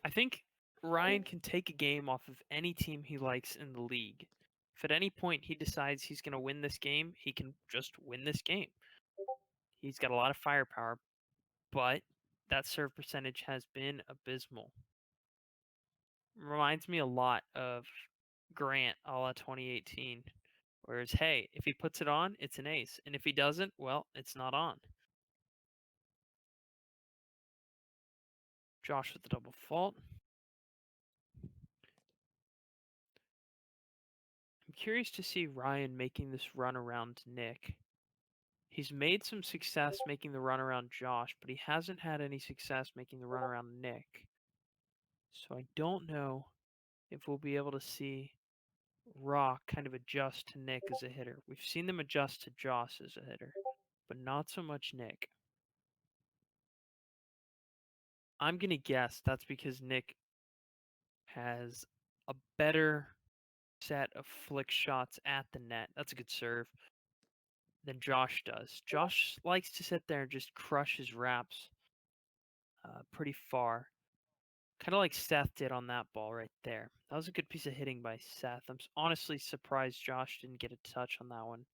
I think Ryan can take a game off of any team he likes in the league. If at any point he decides he's going to win this game, he can just win this game. He's got a lot of firepower, but that serve percentage has been abysmal. Reminds me a lot of Grant a la 2018. Whereas, hey, if he puts it on, it's an ace. And if he doesn't, well, it's not on. Josh with the double fault. I'm curious to see Ryan making this run around Nick. He's made some success making the run around Josh, but he hasn't had any success making the run around Nick. So I don't know if we'll be able to see Rock kind of adjust to Nick as a hitter. We've seen them adjust to Josh as a hitter, but not so much Nick. I'm going to guess that's because Nick has a better set of flick shots at the net. That's a good serve. Than Josh does. Josh likes to sit there and just crush his wraps pretty far. Kind of like Seth did on that ball right there. That was a good piece of hitting by Seth. I'm honestly surprised Josh didn't get a touch on that one,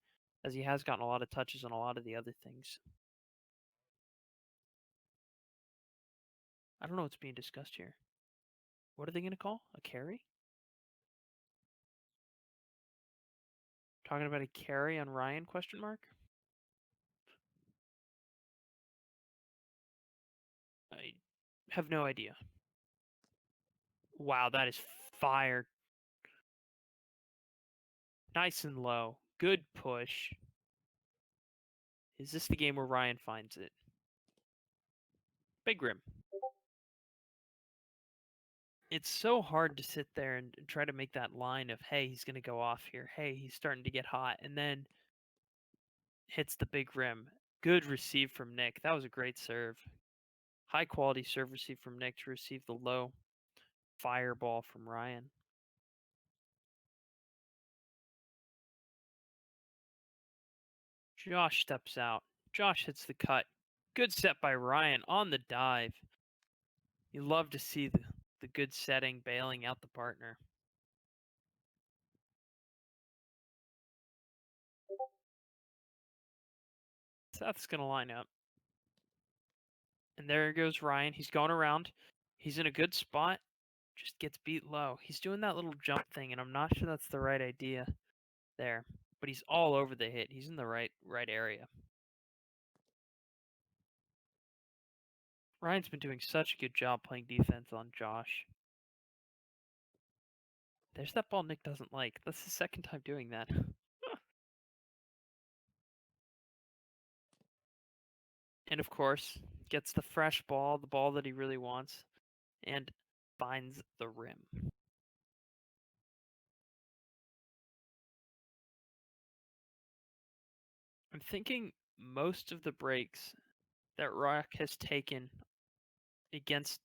as he has gotten a lot of touches on a lot of the other things. I don't know what's being discussed here. What are they going to call? A carry? Talking about a carry on Ryan, question mark? I have no idea. Wow, that is fire. Nice and low. Good push. Is this the game where Ryan finds it? Big rim. It's so hard to sit there and try to make that line of, hey, he's going to go off here. Hey, he's starting to get hot. And then hits the big rim. Good receive from Nick. That was a great serve. High quality serve receive from Nick to receive the low fireball from Ryan. Josh steps out. Josh hits the cut. Good set by Ryan on the dive. You love to see the good setting bailing out the partner. Seth's going to line up. And there goes Ryan. He's going around. He's in a good spot. Just gets beat low. He's doing that little jump thing, and I'm not sure that's the right idea there. But he's all over the hit. He's in the right area. Ryan's been doing such a good job playing defense on Josh. There's that ball Nick doesn't like. That's the second time doing that. And of course, gets the fresh ball, the ball that he really wants, and finds the rim. I'm thinking most of the breaks that Rock has taken against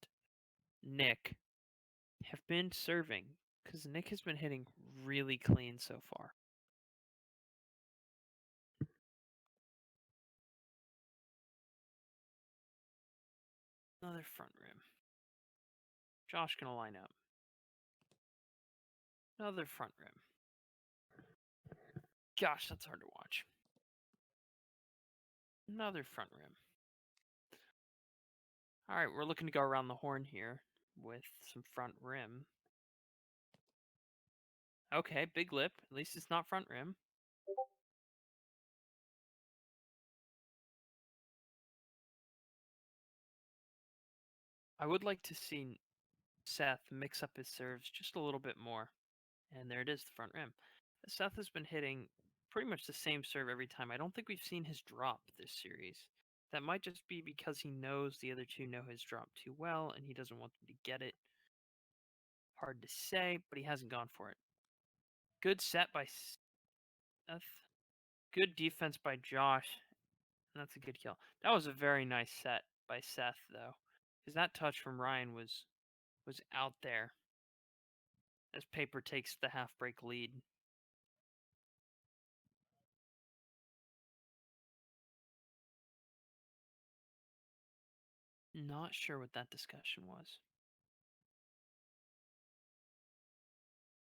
Nick have been serving, because Nick has been hitting really clean so far. Another front rim. Josh gonna line up. Another front rim. Gosh, that's hard to watch. Another front rim. All right, we're looking to go around the horn here with some front rim. Okay, big lip. At least it's not front rim. I would like to see Seth mix up his serves just a little bit more. And there it is, the front rim. Seth has been hitting pretty much the same serve every time. I don't think we've seen his drop this series. That might just be because he knows the other two know his drop too well, and he doesn't want them to get it. Hard to say, but he hasn't gone for it. Good set by Seth. Good defense by Josh. That's a good kill. That was a very nice set by Seth, though, because that touch from Ryan was out there. As Paper takes the half break lead. Not sure what that discussion was.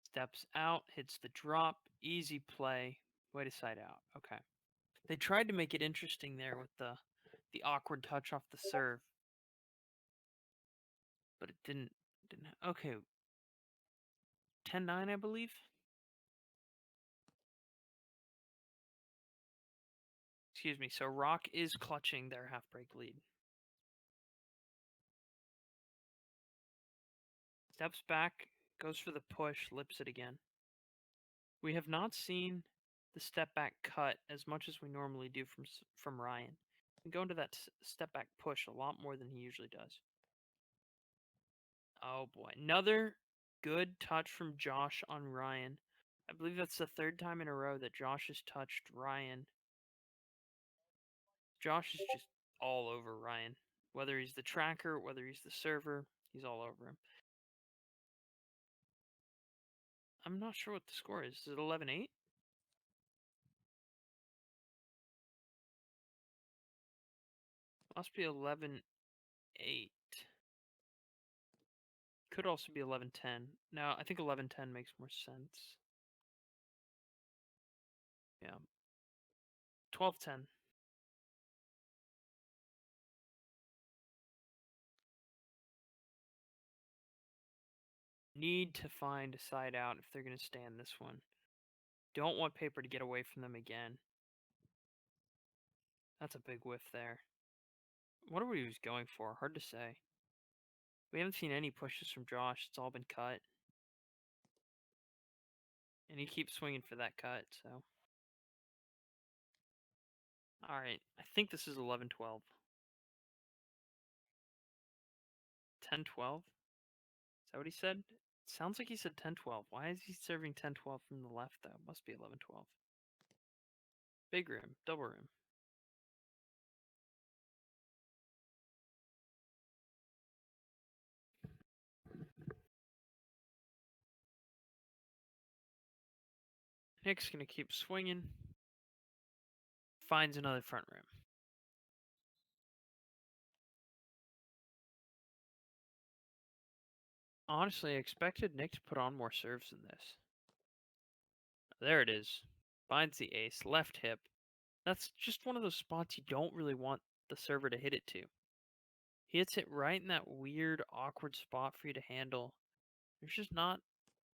Steps out, hits the drop, easy play, way to side out. Okay. They tried to make it interesting there with the awkward touch off the serve. But it didn't okay. 10-9, I believe. Excuse me. So Rock is clutching their half break lead. Steps back, goes for the push, lips it again. We have not seen the step back cut as much as we normally do from Ryan. We go into that step back push a lot more than he usually does. Oh boy, another good touch from Josh on Ryan. I believe that's the third time in a row that Josh has touched Ryan. Josh is just all over Ryan. Whether he's the tracker, whether he's the server, he's all over him. I'm not sure what the score is. Is it 11-8? Must be 11-8. Could also be 11-10. No, I think 11-10 makes more sense. Yeah. 12-10. Need to find a side out if they're going to stand this one. Don't want Paper to get away from them again. That's a big whiff there. I wonder what he was going for. Hard to say. We haven't seen any pushes from Josh. It's all been cut. And he keeps swinging for that cut, so. Alright, I think this is 11-12. 10-12? Is that what he said? It sounds like he said 10-12. Why is he serving 10-12 from the left, though? Must be 11-12. Big rim, double rim. Nick's going to keep swinging. Finds another front rim. Honestly, I expected Nick to put on more serves than this. There it is. Finds the ace. Left hip. That's just one of those spots you don't really want the server to hit it to. He hits it right in that weird, awkward spot for you to handle. There's just not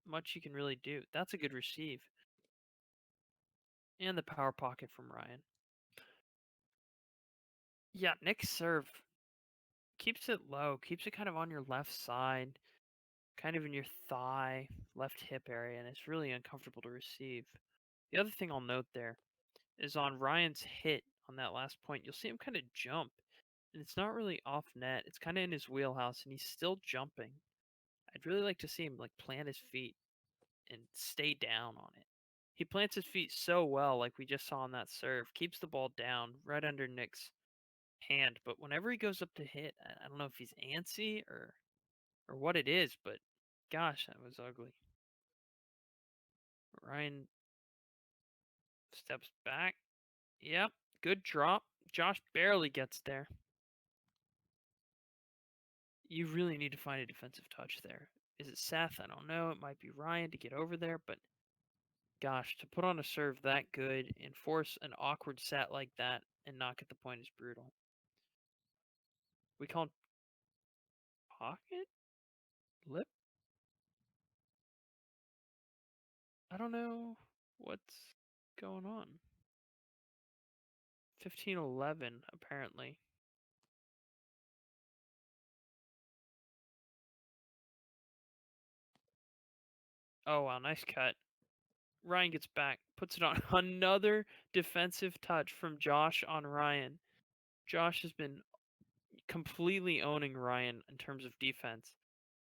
much you can really do. That's a good receive. And the power pocket from Ryan. Yeah, Nick's serve keeps it low, keeps it kind of on your left side, kind of in your thigh, left hip area, and it's really uncomfortable to receive. The other thing I'll note there is on Ryan's hit on that last point, you'll see him kind of jump. And it's not really off net. It's kind of in his wheelhouse, and he's still jumping. I'd really like to see him like plant his feet and stay down on it. He plants his feet so well, like we just saw on that serve. Keeps the ball down right under Nick's hand, but whenever he goes up to hit, I don't know if he's antsy or what it is, but gosh, that was ugly. Ryan steps back. Yep, good drop. Josh barely gets there. You really need to find a defensive touch there. Is it Seth? I don't know. It might be Ryan to get over there, but gosh, to put on a serve that good and force an awkward set like that and not get the point is brutal. We call it pocket? Lip? I don't know what's going on. 15-11, apparently. Oh, wow, nice cut. Ryan gets back, puts it on. Another defensive touch from Josh on Ryan. Josh has been completely owning Ryan in terms of defense.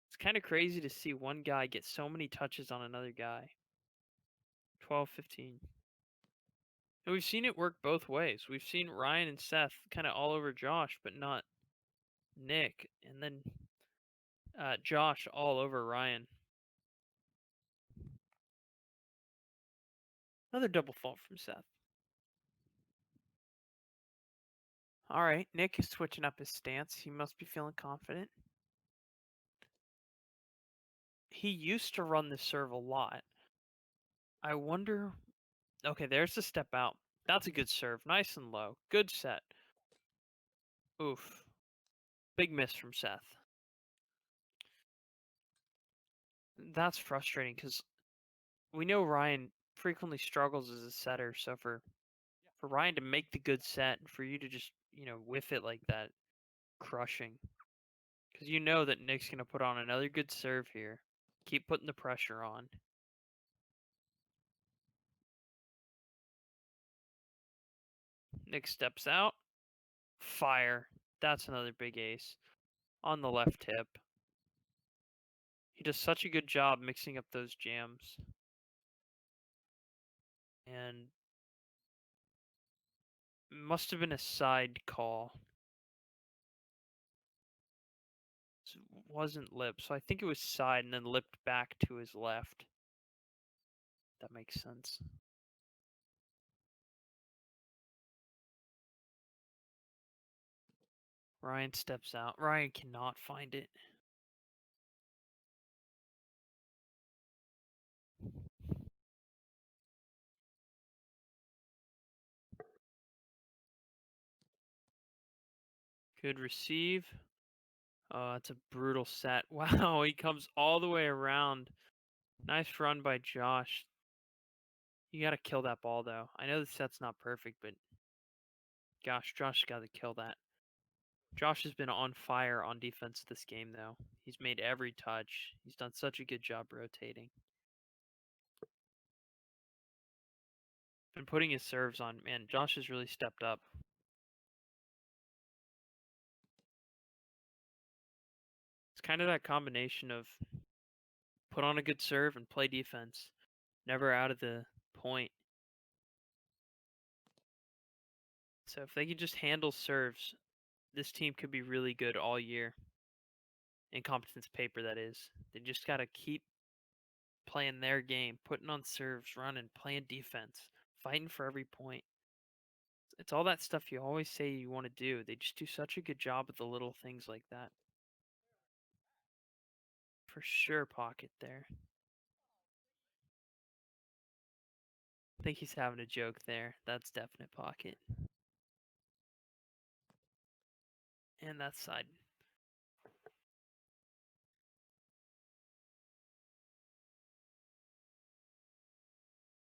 It's kind of crazy to see one guy get so many touches on another guy. 12-15. And we've seen it work both ways. We've seen Ryan and Seth kind of all over Josh, but not Nick. And then Josh all over Ryan. Another double fault from Seth. All right, Nick is switching up his stance. He must be feeling confident. He used to run the serve a lot. I wonder. Okay, there's the step out. That's a good serve. Nice and low. Good set. Oof. Big miss from Seth. That's frustrating because we know Ryan frequently struggles as a setter. So for Ryan to make the good set and for you to just, whiff it like that, crushing. Because you know that Nick's going to put on another good serve here. Keep putting the pressure on. Nick steps out. Fire. That's another big ace. On the left hip. He does such a good job mixing up those jams. And must have been a side call. It wasn't lip, so I think it was side and then lipped back to his left. That makes sense. Ryan steps out. Ryan cannot find it. Good receive. Oh, it's a brutal set. Wow, he comes all the way around. Nice run by Josh. You got to kill that ball, though. I know the set's not perfect, but gosh, Josh got to kill that. Josh has been on fire on defense this game, though. He's made every touch. He's done such a good job rotating. Been putting his serves on. Man, Josh has really stepped up. It's kind of that combination of put on a good serve and play defense. Never out of the point. So if they could just handle serves, this team could be really good all year. Incompetence paper, that is. They just got to keep playing their game, putting on serves, running, playing defense, fighting for every point. It's all that stuff you always say you want to do. They just do such a good job with the little things like that. For sure, pocket there. I think he's having a joke there. That's definite pocket. And that side.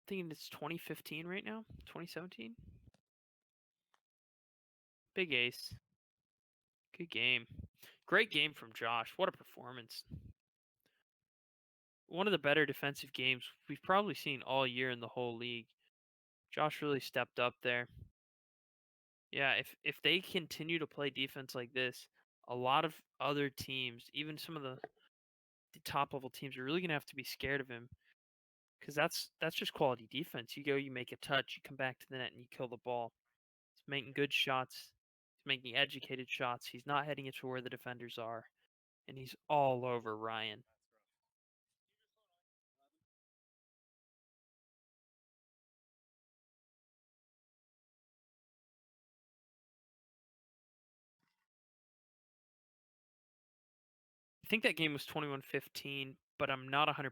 Thinking it's 2015 right now? 2017? Big ace. Good game. Great game from Josh. What a performance. One of the better defensive games we've probably seen all year in the whole league. Josh really stepped up there. Yeah, if they continue to play defense like this, a lot of other teams, even some of the top level teams, are really gonna have to be scared of him. Because that's just quality defense. You go, you make a touch, you come back to the net and you kill the ball. He's making good shots. He's making educated shots. He's not heading it to where the defenders are. And he's all over Ryan. I think that game was 21-15, but I'm not 100%.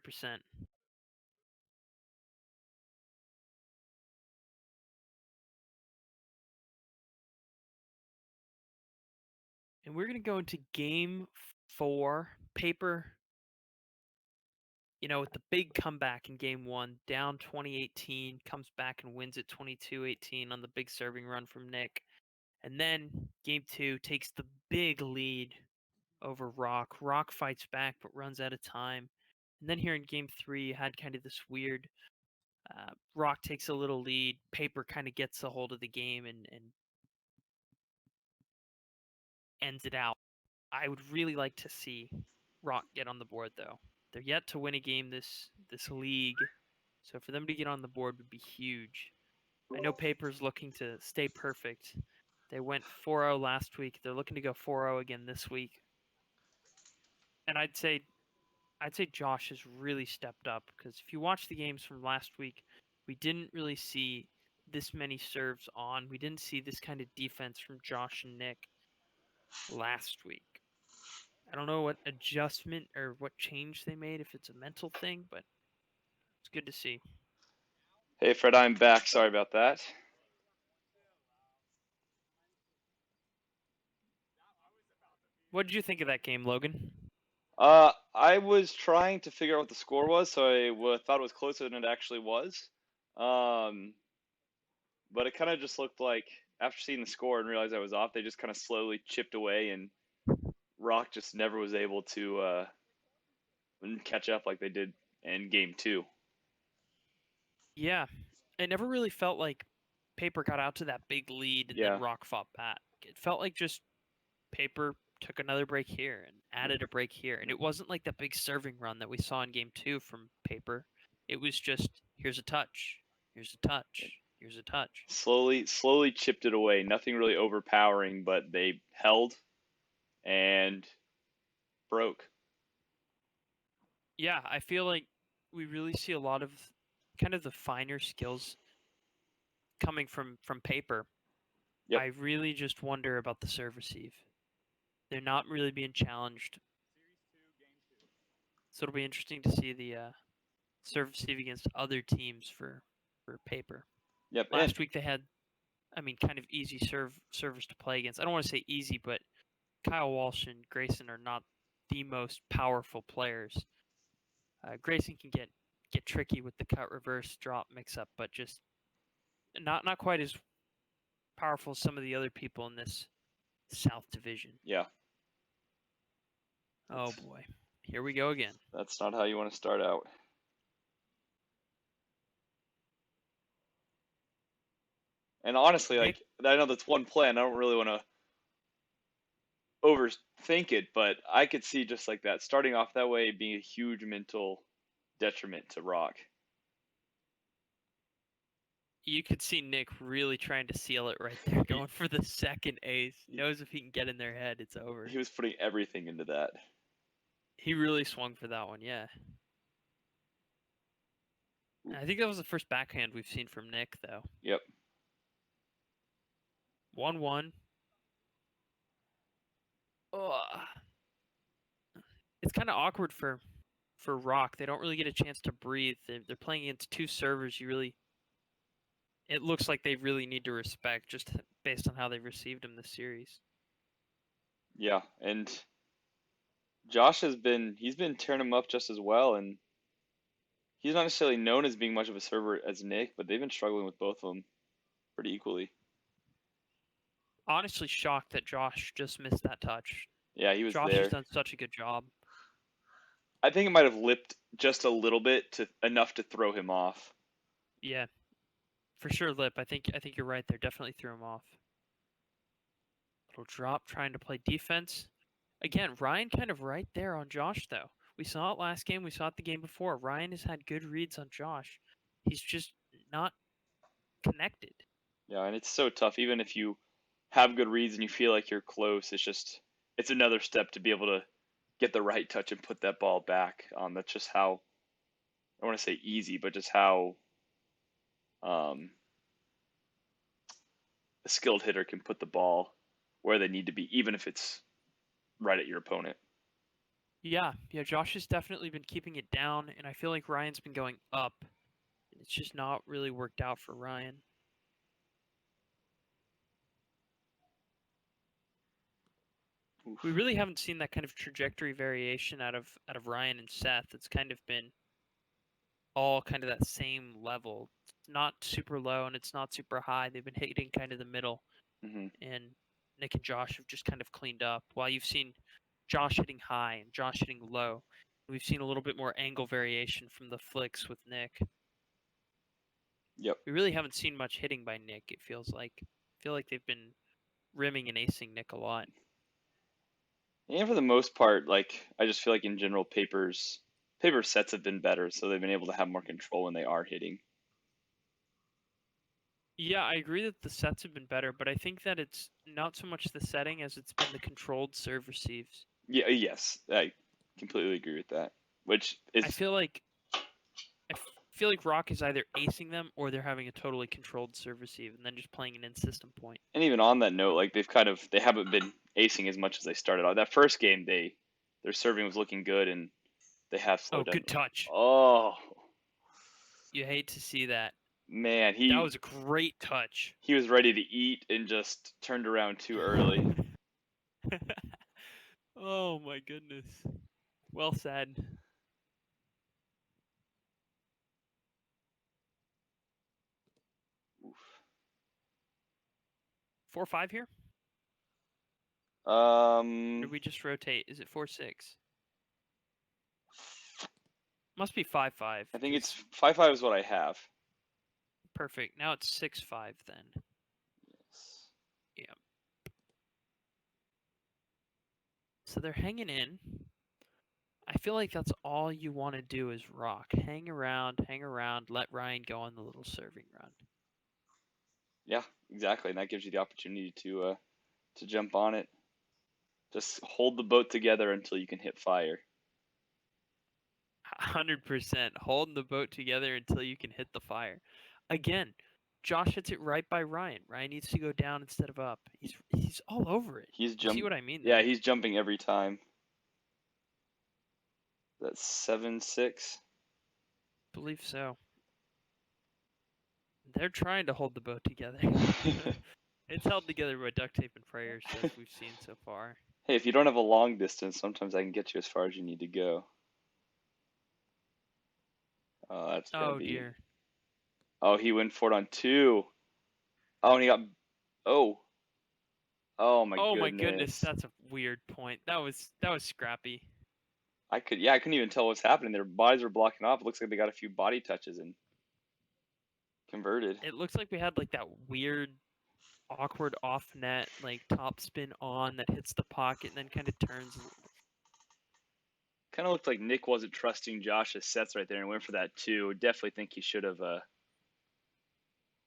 And we're going to go into game 4. Paper, with the big comeback in game 1, down 2018, comes back and wins it 22-18 on the big serving run from Nick. And then game 2 takes the big lead over Rock. Rock fights back but runs out of time. And then here in game 3, you had kind of this weird Rock takes a little lead. Paper kind of gets a hold of the game and ends it out. I would really like to see Rock get on the board, though. They're yet to win a game this league, so for them to get on the board would be huge. I know Paper's looking to stay perfect. They went 4-0 last week. They're looking to go 4-0 again this week. And I'd say Josh has really stepped up, because if you watch the games from last week, we didn't really see this many serves on. We didn't see this kind of defense from Josh and Nick last week. I don't know what adjustment or what change they made, if it's a mental thing, but it's good to see. Hey, Fred, I'm back. Sorry about that. What did you think of that game, Logan? I was trying to figure out what the score was, so I thought it was closer than it actually was. But it kind of just looked like, after seeing the score and realizing I was off, they just kind of slowly chipped away, and Rock just never was able to catch up like they did in game 2. Yeah, it never really felt like Paper got out to that big lead and Yeah. then Rock fought back. It felt like just Paper took another break here and added a break here, and it wasn't like that big serving run that we saw in game 2 from Paper. It was just, here's a touch, here's a touch, here's a touch. Slowly chipped it away. Nothing really overpowering, but they held and broke. Yeah, I feel like we really see a lot of kind of the finer skills coming from Paper. Yep. I really just wonder about the serve receive. They're not really being challenged. So it'll be interesting to see the serve receive against other teams for Paper. Yep. Last week they had, kind of easy servers to play against. I don't want to say easy, but Kyle Walsh and Grayson are not the most powerful players. Grayson can get tricky with the cut reverse drop mix up, but just not quite as powerful as some of the other people in this South Division. Yeah. Oh boy, here we go again. That's not how you want to start out. And honestly, like, I know that's one play, and I don't really want to overthink it, but I could see just like that, starting off that way being a huge mental detriment to Rock. You could see Nick really trying to seal it right there, going for the second ace. Knows if he can get in their head, it's over. He was putting everything into that. He really swung for that one, yeah. I think that was the first backhand we've seen from Nick, though. Yep. 1-1. Oh. It's kind of awkward for Rock. They don't really get a chance to breathe. They're playing against two servers. It looks like they really need to respect, just based on how they've received him this series. Yeah, and Josh he's been tearing him up just as well, and he's not necessarily known as being much of a server as Nick, but they've been struggling with both of them pretty equally. Honestly shocked that Josh just missed that touch. Yeah, he was Josh there. has done such a good job. I think it might have lipped just a little bit enough to throw him off. Yeah, for sure lip. I think you're right there. Definitely threw him off. Little drop, trying to play defense. Again, Ryan kind of right there on Josh, though. We saw it last game. We saw it the game before. Ryan has had good reads on Josh. He's just not connected. Yeah, and it's so tough. Even if you have good reads and you feel like you're close, it's another step to be able to get the right touch and put that ball back. That's just how, I don't want to say easy, but just how a skilled hitter can put the ball where they need to be, even if it's right at your opponent. Yeah, Josh has definitely been keeping it down, and I feel like Ryan's been going up. It's just not really worked out for Ryan. Oof. We really haven't seen that kind of trajectory variation out of Ryan and Seth. It's kind of been all kind of that same level. It's not super low and it's not super high. They've been hitting kind of the middle. Mm-hmm. And Nick and Josh have just kind of cleaned up. While you've seen Josh hitting high and Josh hitting low, we've seen a little bit more angle variation from the flicks with Nick. Yep. We really haven't seen much hitting by Nick, it feels like. I feel like they've been rimming and acing Nick a lot. And for the most part, like I just feel like in general, paper sets have been better, so they've been able to have more control when they are hitting. Yeah, I agree that the sets have been better, but I think that it's not so much the setting as it's been the controlled serve receives. Yeah, yes, I completely agree with that. Which I is, feel like Rock is either acing them or they're having a totally controlled serve receive and then just playing an in-system point. and even on that note, like they haven't been acing as much as they started out. That first game, their serving was looking good, and they have slowed down. Good touch. Oh You hate to see that. man, That was a great touch. he was ready to eat and just turned around too early. Oh my goodness. Well said. Oof. 4-5 here? Or do we just rotate? Is it 4-6? Must be 5-5. I think it's 5-5 is what I have. Perfect. Now it's 6-5 then. Yes. Yeah. So they're hanging in. I feel like that's all you want to do is rock. Hang around, let Ryan go on the little serving run. Yeah, exactly, and that gives you the opportunity to jump on it. Just hold the boat together until you can hit fire. 100%. Holding the boat together until you can hit the fire. Again, Josh hits it right by Ryan. Ryan needs to go down instead of up. He's all over it. He's See what I mean? Yeah, There? he's jumping every time. That's 7-6. Believe so. They're trying to hold the boat together. It's held together by duct tape and prayers, as we've seen so far. Hey, if you don't have a long distance, sometimes I can get you as far as you need to go. Oh, that's gonna be. Dear. Oh, he went for it on 2. Oh, and he got. Oh. Oh my goodness. Oh my goodness, that's a weird point. That was scrappy. I couldn't even tell what's happening. Their bodies were blocking off. It looks like they got a few body touches and converted. It looks like we had like that weird, awkward off net, like top spin on that hits the pocket and then kind of turns. Kind of looked like Nick wasn't trusting Josh's sets right there and went for that too. Definitely think he should have.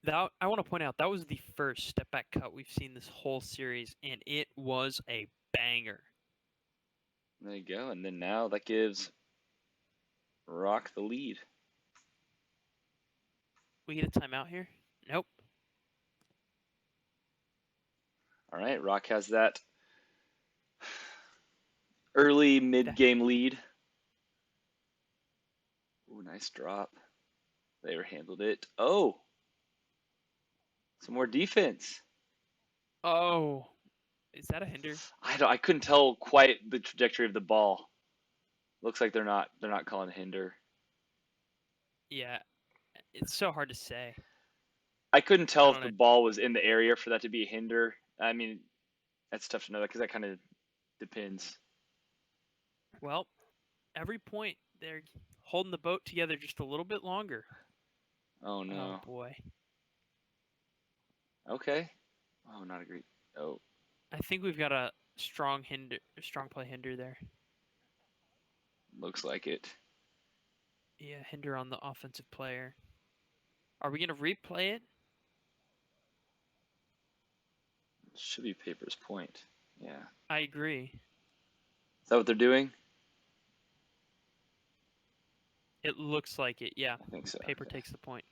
That I want to point out that was the first step back cut we've seen this whole series, and it was a banger. There you go. And then now that gives Rock the lead. We get a timeout here? Nope. All right, Rock has that early mid-game lead. Ooh, nice drop. They handled it. Oh, some more defense. Oh, is that a hinder? I couldn't tell quite the trajectory of the ball. Looks like they're not calling a hinder. Yeah, it's so hard to say. I couldn't tell if the ball was in the area for that to be a hinder. I mean, that's tough to know because that kind of depends. Well, every point they're holding the boat together just a little bit longer. Oh no. Oh boy. Okay. Oh, not a great. Oh. I think we've got a strong play hinder there. Looks like it. Yeah, hinder on the offensive player. Are we gonna replay it? Should be Paper's point. Yeah. I agree. Is that what they're doing? It looks like it, yeah. I think so. Paper takes the point.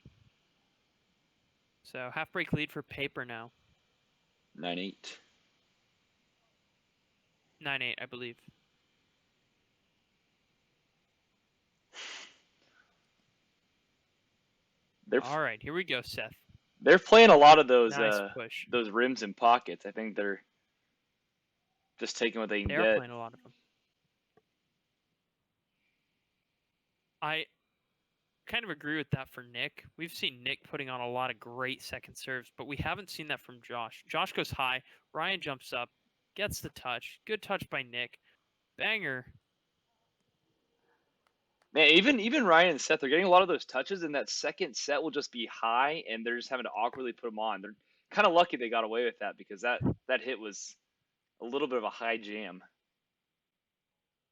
So half break lead for Paper now. 9-8. 9-8, I believe. All right, here we go, Seth. They're playing a lot of those Nice push. those rims and pockets. I think they're just taking what they can get. They're playing a lot of them. I kind of agree with that for Nick. We've seen Nick putting on a lot of great second serves, but we haven't seen that from Josh. Josh goes high. Ryan jumps up, gets the touch. Good touch by Nick. Banger. Man, even Ryan and Seth are getting a lot of those touches, and that second set will just be high, and they're just having to awkwardly put them on. They're kind of lucky they got away with that because that hit was a little bit of a high jam.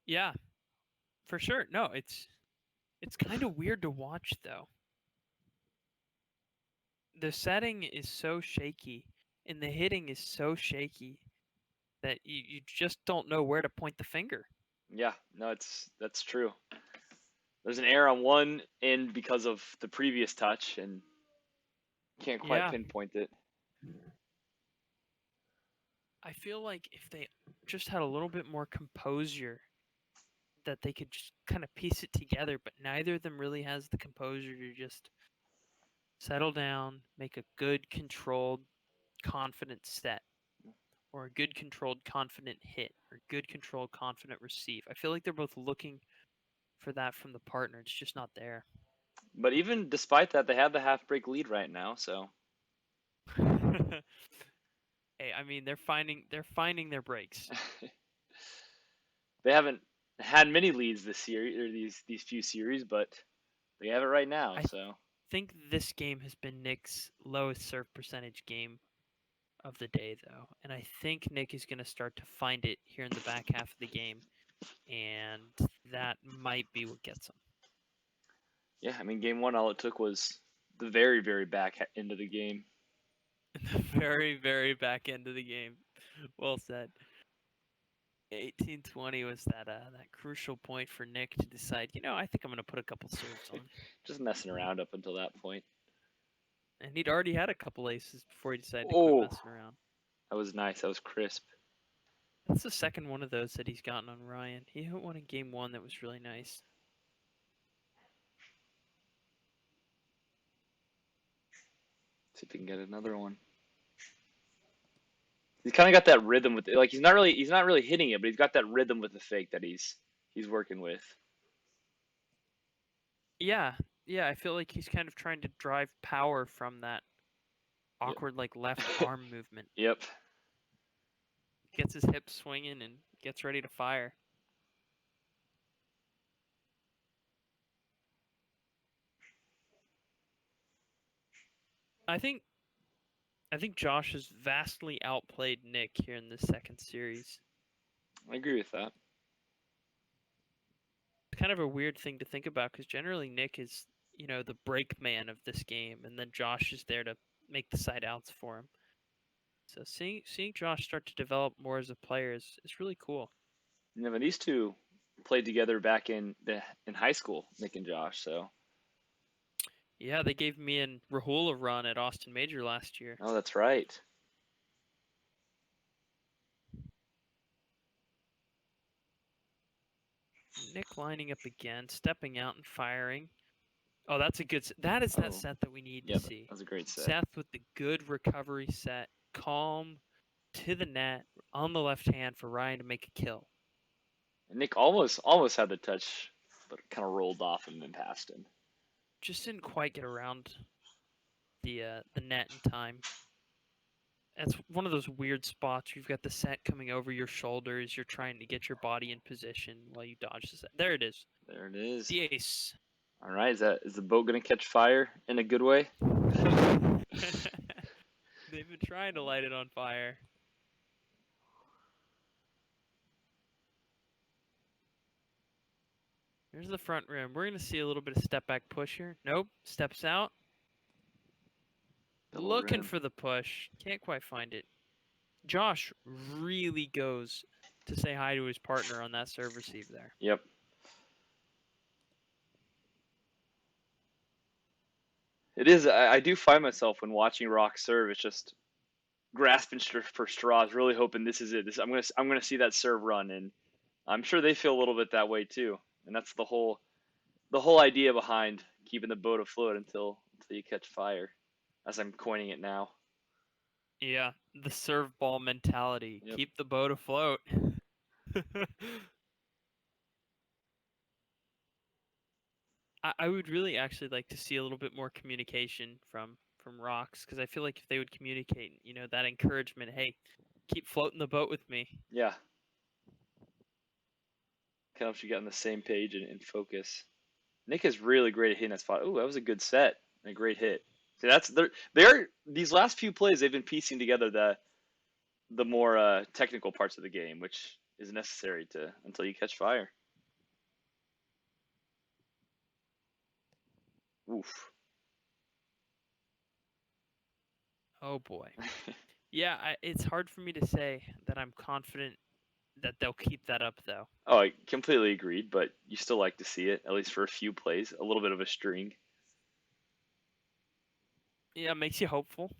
Yeah, for sure. No, it's kind of weird to watch though. The setting is so shaky and the hitting is so shaky that you just don't know where to point the finger. Yeah, no, that's true. There's an error on one end because of the previous touch, and can't quite Yeah. pinpoint it. I feel like if they just had a little bit more composure, that they could just kind of piece it together, but neither of them really has the composure to just settle down, make a good, controlled, confident set, or a good, controlled, confident hit, or good, controlled, confident receive. I feel like they're both looking for that from the partner. It's just not there. But even despite that, they have the half break lead right now, so Hey, I mean they're finding their breaks. they haven't had many leads this series or these few series, but they have it right now. I So think this game has been Nick's lowest serve percentage game of the day, though, and I think Nick is going to start to find it here in the back half of the game, and that might be what gets him. yeah, I mean, game one, all it took was the very, very back end of the game. The very, very back end of the game. Well said. 18-20 was that crucial point for Nick to decide, I think I'm going to put a couple serves on. Just messing around up until that point. And he'd already had a couple aces before he decided to Oh, quit messing around. that was nice. That was crisp. That's the second one of those that he's gotten on Ryan. He hit one in game one that was really nice. See if we can get another one. He's kind of got that rhythm with it. Like he's not really hitting it, but he's got that rhythm with the fake that he's working with. Yeah, I feel like he's kind of trying to drive power from that awkward like left arm movement. Yep. Gets his hips swinging and gets ready to fire. I think Josh has vastly outplayed Nick here in this second series. I agree with that. It's kind of a weird thing to think about because generally Nick is, the break man of this game, and then Josh is there to make the side outs for him. So seeing Josh start to develop more as a player is really cool. Yeah, but these two played together back in high school, Nick and Josh. So. Yeah, they gave me and Rahul a run at Austin Major last year. Oh, that's right. Nick lining up again, stepping out and firing. Oh, that's a good. That is that set that we need to see. That was a great set. Seth with the good recovery set, calm to the net on the left hand for Ryan to make a kill. And Nick almost had the touch, but kind of rolled off and then passed him. Just didn't quite get around the net in time. That's one of those weird spots. You've got the set coming over your shoulders. You're trying to get your body in position while you dodge the set. There it is. There it is. The ace. All right, is the boat gonna catch fire in a good way? They've been trying to light it on fire. Here's the front rim. We're going to see a little bit of step back push here. Nope. Steps out. Double Looking rim. for the push. Can't quite find it. Josh really goes to say hi to his partner on that serve receive there. Yep. It is. I do find myself when watching Rock serve, it's just grasping for straws, really hoping this is it. I'm gonna see that serve run, and I'm sure they feel a little bit that way too. And that's the whole idea behind keeping the boat afloat until you catch fire, as I'm coining it now. Yeah, the serve ball mentality. Yep. Keep the boat afloat. I would really actually like to see a little bit more communication from Rocks, because I feel like if they would communicate, that encouragement, hey, keep floating the boat with me. Yeah. Kind of helps you get on the same page and focus. Nick is really great at hitting that spot. Ooh, that was a good set and a great hit. See, they're these last few plays they've been piecing together the more technical parts of the game, which is necessary to until you catch fire. Oof. Oh boy. Yeah, it's hard for me to say that I'm confident that they'll keep that up, though. Oh, I completely agreed, but you still like to see it, at least for a few plays, a little bit of a string. Yeah, it makes you hopeful.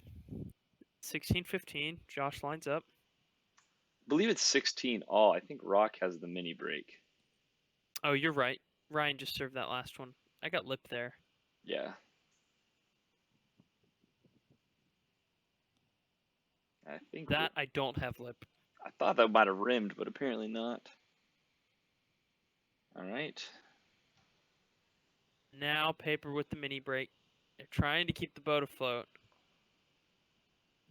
16-15, Josh lines up. I believe it's 16 all. I think Rock has the mini break. Oh, you're right. Ryan just served that last one. I got lip there. Yeah. I think That I don't have lip. I thought that might have rimmed, but apparently not. All right. Now paper with the mini break. They're trying to keep the boat afloat.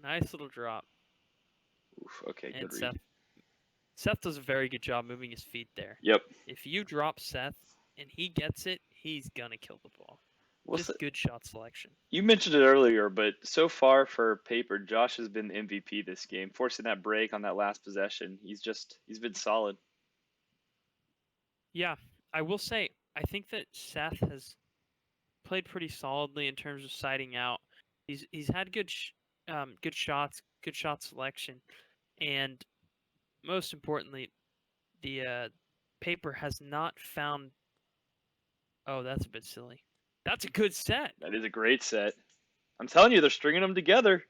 Nice little drop. Oof, okay, And good read. Seth does a very good job moving his feet there. Yep. If you drop Seth and he gets it, he's gonna kill the ball. What's Just good shot selection. You mentioned it earlier, but so far for paper, Josh has been the MVP this game, forcing that break on that last possession. He's been solid. Yeah, I will say I think that Seth has played pretty solidly in terms of siding out. He's had good shots, good shot selection, and most importantly, the paper has not found. Oh, that's a bit silly. That's a good set. That is a great set. I'm telling you, they're stringing them together.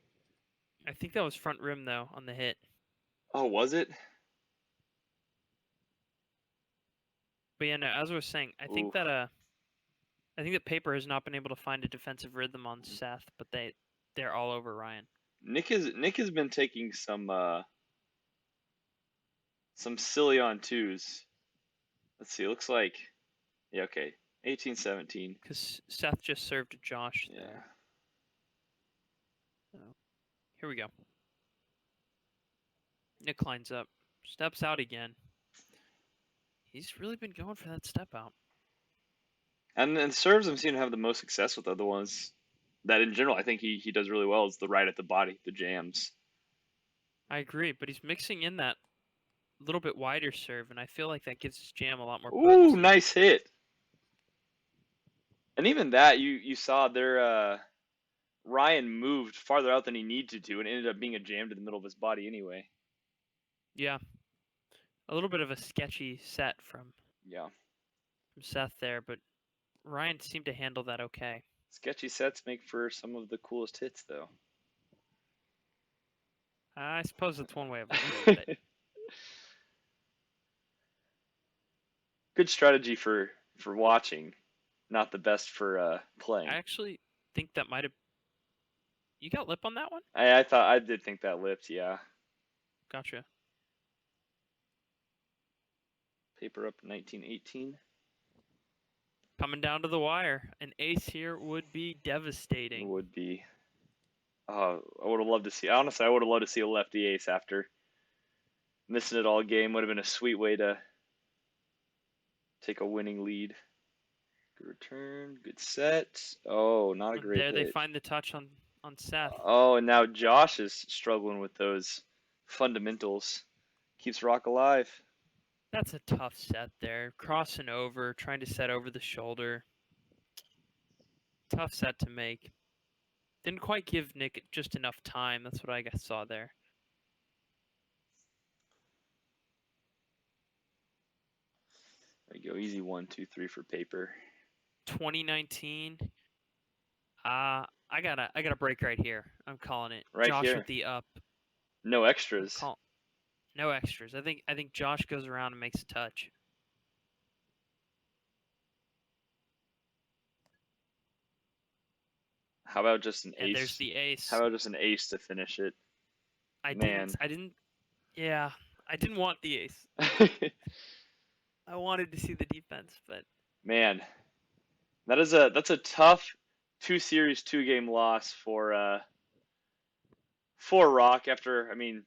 I think that was front rim though on the hit. Oh, was it? But yeah, no, as I was saying, I think Oof. that paper has not been able to find a defensive rhythm on Seth, but they're all over Ryan. Nick has been taking some silly on twos. Let's see. It looks like yeah, okay. 18-17. Because Seth just served to Josh Yeah. there. So, here we go. Nick lines up, steps out again. He's really been going for that step out. And serves him seem to have the most success with other ones. That in general, I think he does really well. Is the right at the body, the jams. I agree, but he's mixing in that little bit wider serve, and I feel like that gives his jam a lot more Ooh, potency. nice hit. And even that, you saw there, Ryan moved farther out than he needed to, and ended up being a jam to the middle of his body anyway. Yeah, a little bit of a sketchy set from Yeah, Seth there, but Ryan seemed to handle that okay. sketchy sets make for some of the coolest hits, though. I suppose that's one way of looking at it. Good strategy for watching, not the best for playing. I actually think that might have. You got lip on that one? I did think that lipped, yeah. Gotcha. Paper up 19-18. Coming down to the wire. An ace here would be It devastating. would be. I would have loved to see. Honestly, I would have loved to see a lefty ace after missing it all game. Would have been a sweet way to take a winning lead. Good return, good set. Oh, not a And great there hit. they find the touch on Seth. Oh, and now Josh is struggling with those fundamentals. Keeps Rock alive. That's a tough set there. Crossing over, trying to set over the shoulder. Tough set to make. Didn't quite give Nick just enough time. That's what I saw there. There you go. Easy 1, 2, 3 for paper. 2019. I got a break right here. I'm calling it. Right Josh here. with the up. No extras. No extras. I think Josh goes around and makes a touch. How about just an And ace? there's the ace. How about just an ace to finish it? I didn't want the ace. I wanted to see the defense, but Man, that's a tough 2-series 2-game loss for Rock after, I mean,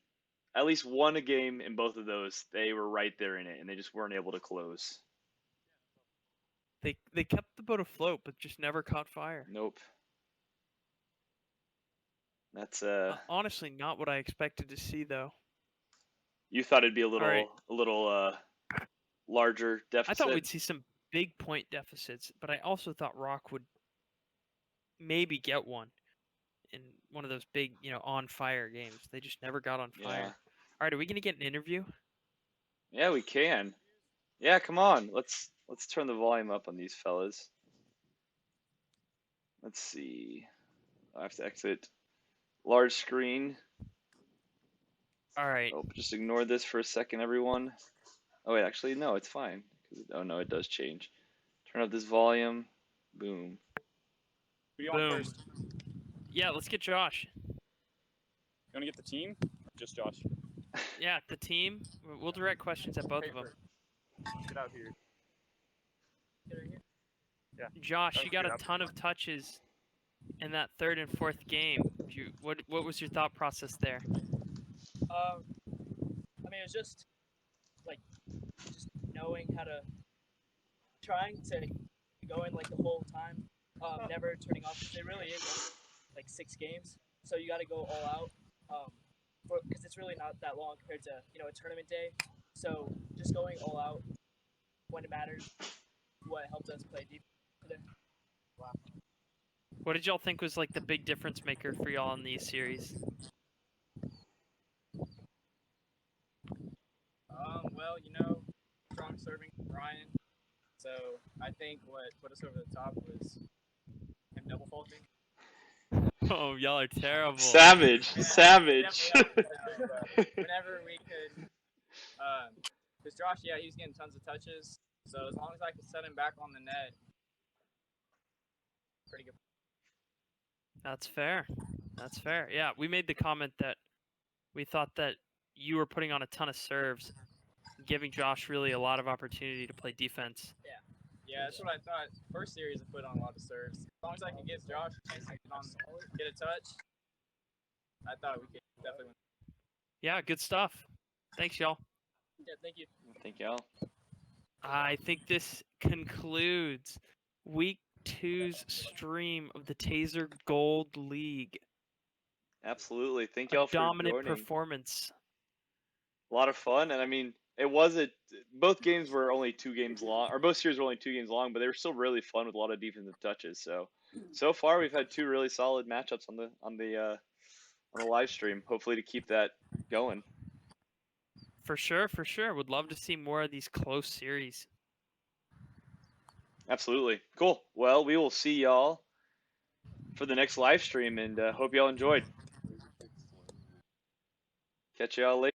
at least won a game in both of those. They were right there in it, and they just weren't able to close. They kept the boat afloat, but just never caught fire. Nope. That's Honestly, not what I expected to see, though. you thought it'd be a right. little larger deficit. I thought we'd see some big point deficits, but I also thought Rock would maybe get one in one of those big, on fire games. They just never got on fire. Yeah. All right, are we gonna get an interview? Yeah, we can. Yeah, come on. Let's turn the volume up on these fellas. Let's see. I have to exit large screen. All right. Oh, just ignore this for a second, everyone. Oh wait, actually no, it's fine. Oh no, it does change. Turn up this volume. Boom. Who you on Boom. first? Yeah, let's get Josh. You want to get the team or just Josh? Yeah, the team. We'll direct questions at both of them. Get out here. Get right here. Yeah. Josh, Let's you got get a up. ton of touches in that third and fourth game. What was your thought process there? I mean, it was just knowing how to, trying to go in like the whole time, never turning off. Because it really is only, like 6 games, so you got to go all out. Because it's really not that long compared to a tournament day. So just going all out when it matters, what helped us play deep today. Wow. What did y'all think was like the big difference maker for y'all in these series? Well, strong serving from Ryan. So I think what put us over the top was him double faulting. Oh, y'all are terrible. Savage. Yeah, Savage. Whenever we could, because Josh, he was getting tons of touches. So as long as I could set him back on the net, pretty good. That's fair. That's fair. Yeah, we made the comment that we thought that you were putting on a ton of serves, giving Josh really a lot of opportunity to play defense. Yeah, that's what I thought. First series, I put on a lot of serves. As long as I could give Josh a chance to get a touch, I thought we could definitely win. Yeah, good stuff. Thanks, y'all. Yeah, thank you. Thank y'all. I think this concludes Week 2's stream of the TASR Gold League. Absolutely. Thank y'all for Dominant joining. performance. A lot of fun, and I mean, both games were only 2 games long, or both series were only 2 games long, but they were still really fun with a lot of defensive touches. So far we've had 2 really solid matchups on the live stream. Hopefully to keep that going. For sure. Would love to see more of these close series. Absolutely. Cool. Well, we will see y'all for the next live stream, and hope y'all enjoyed. Catch y'all later.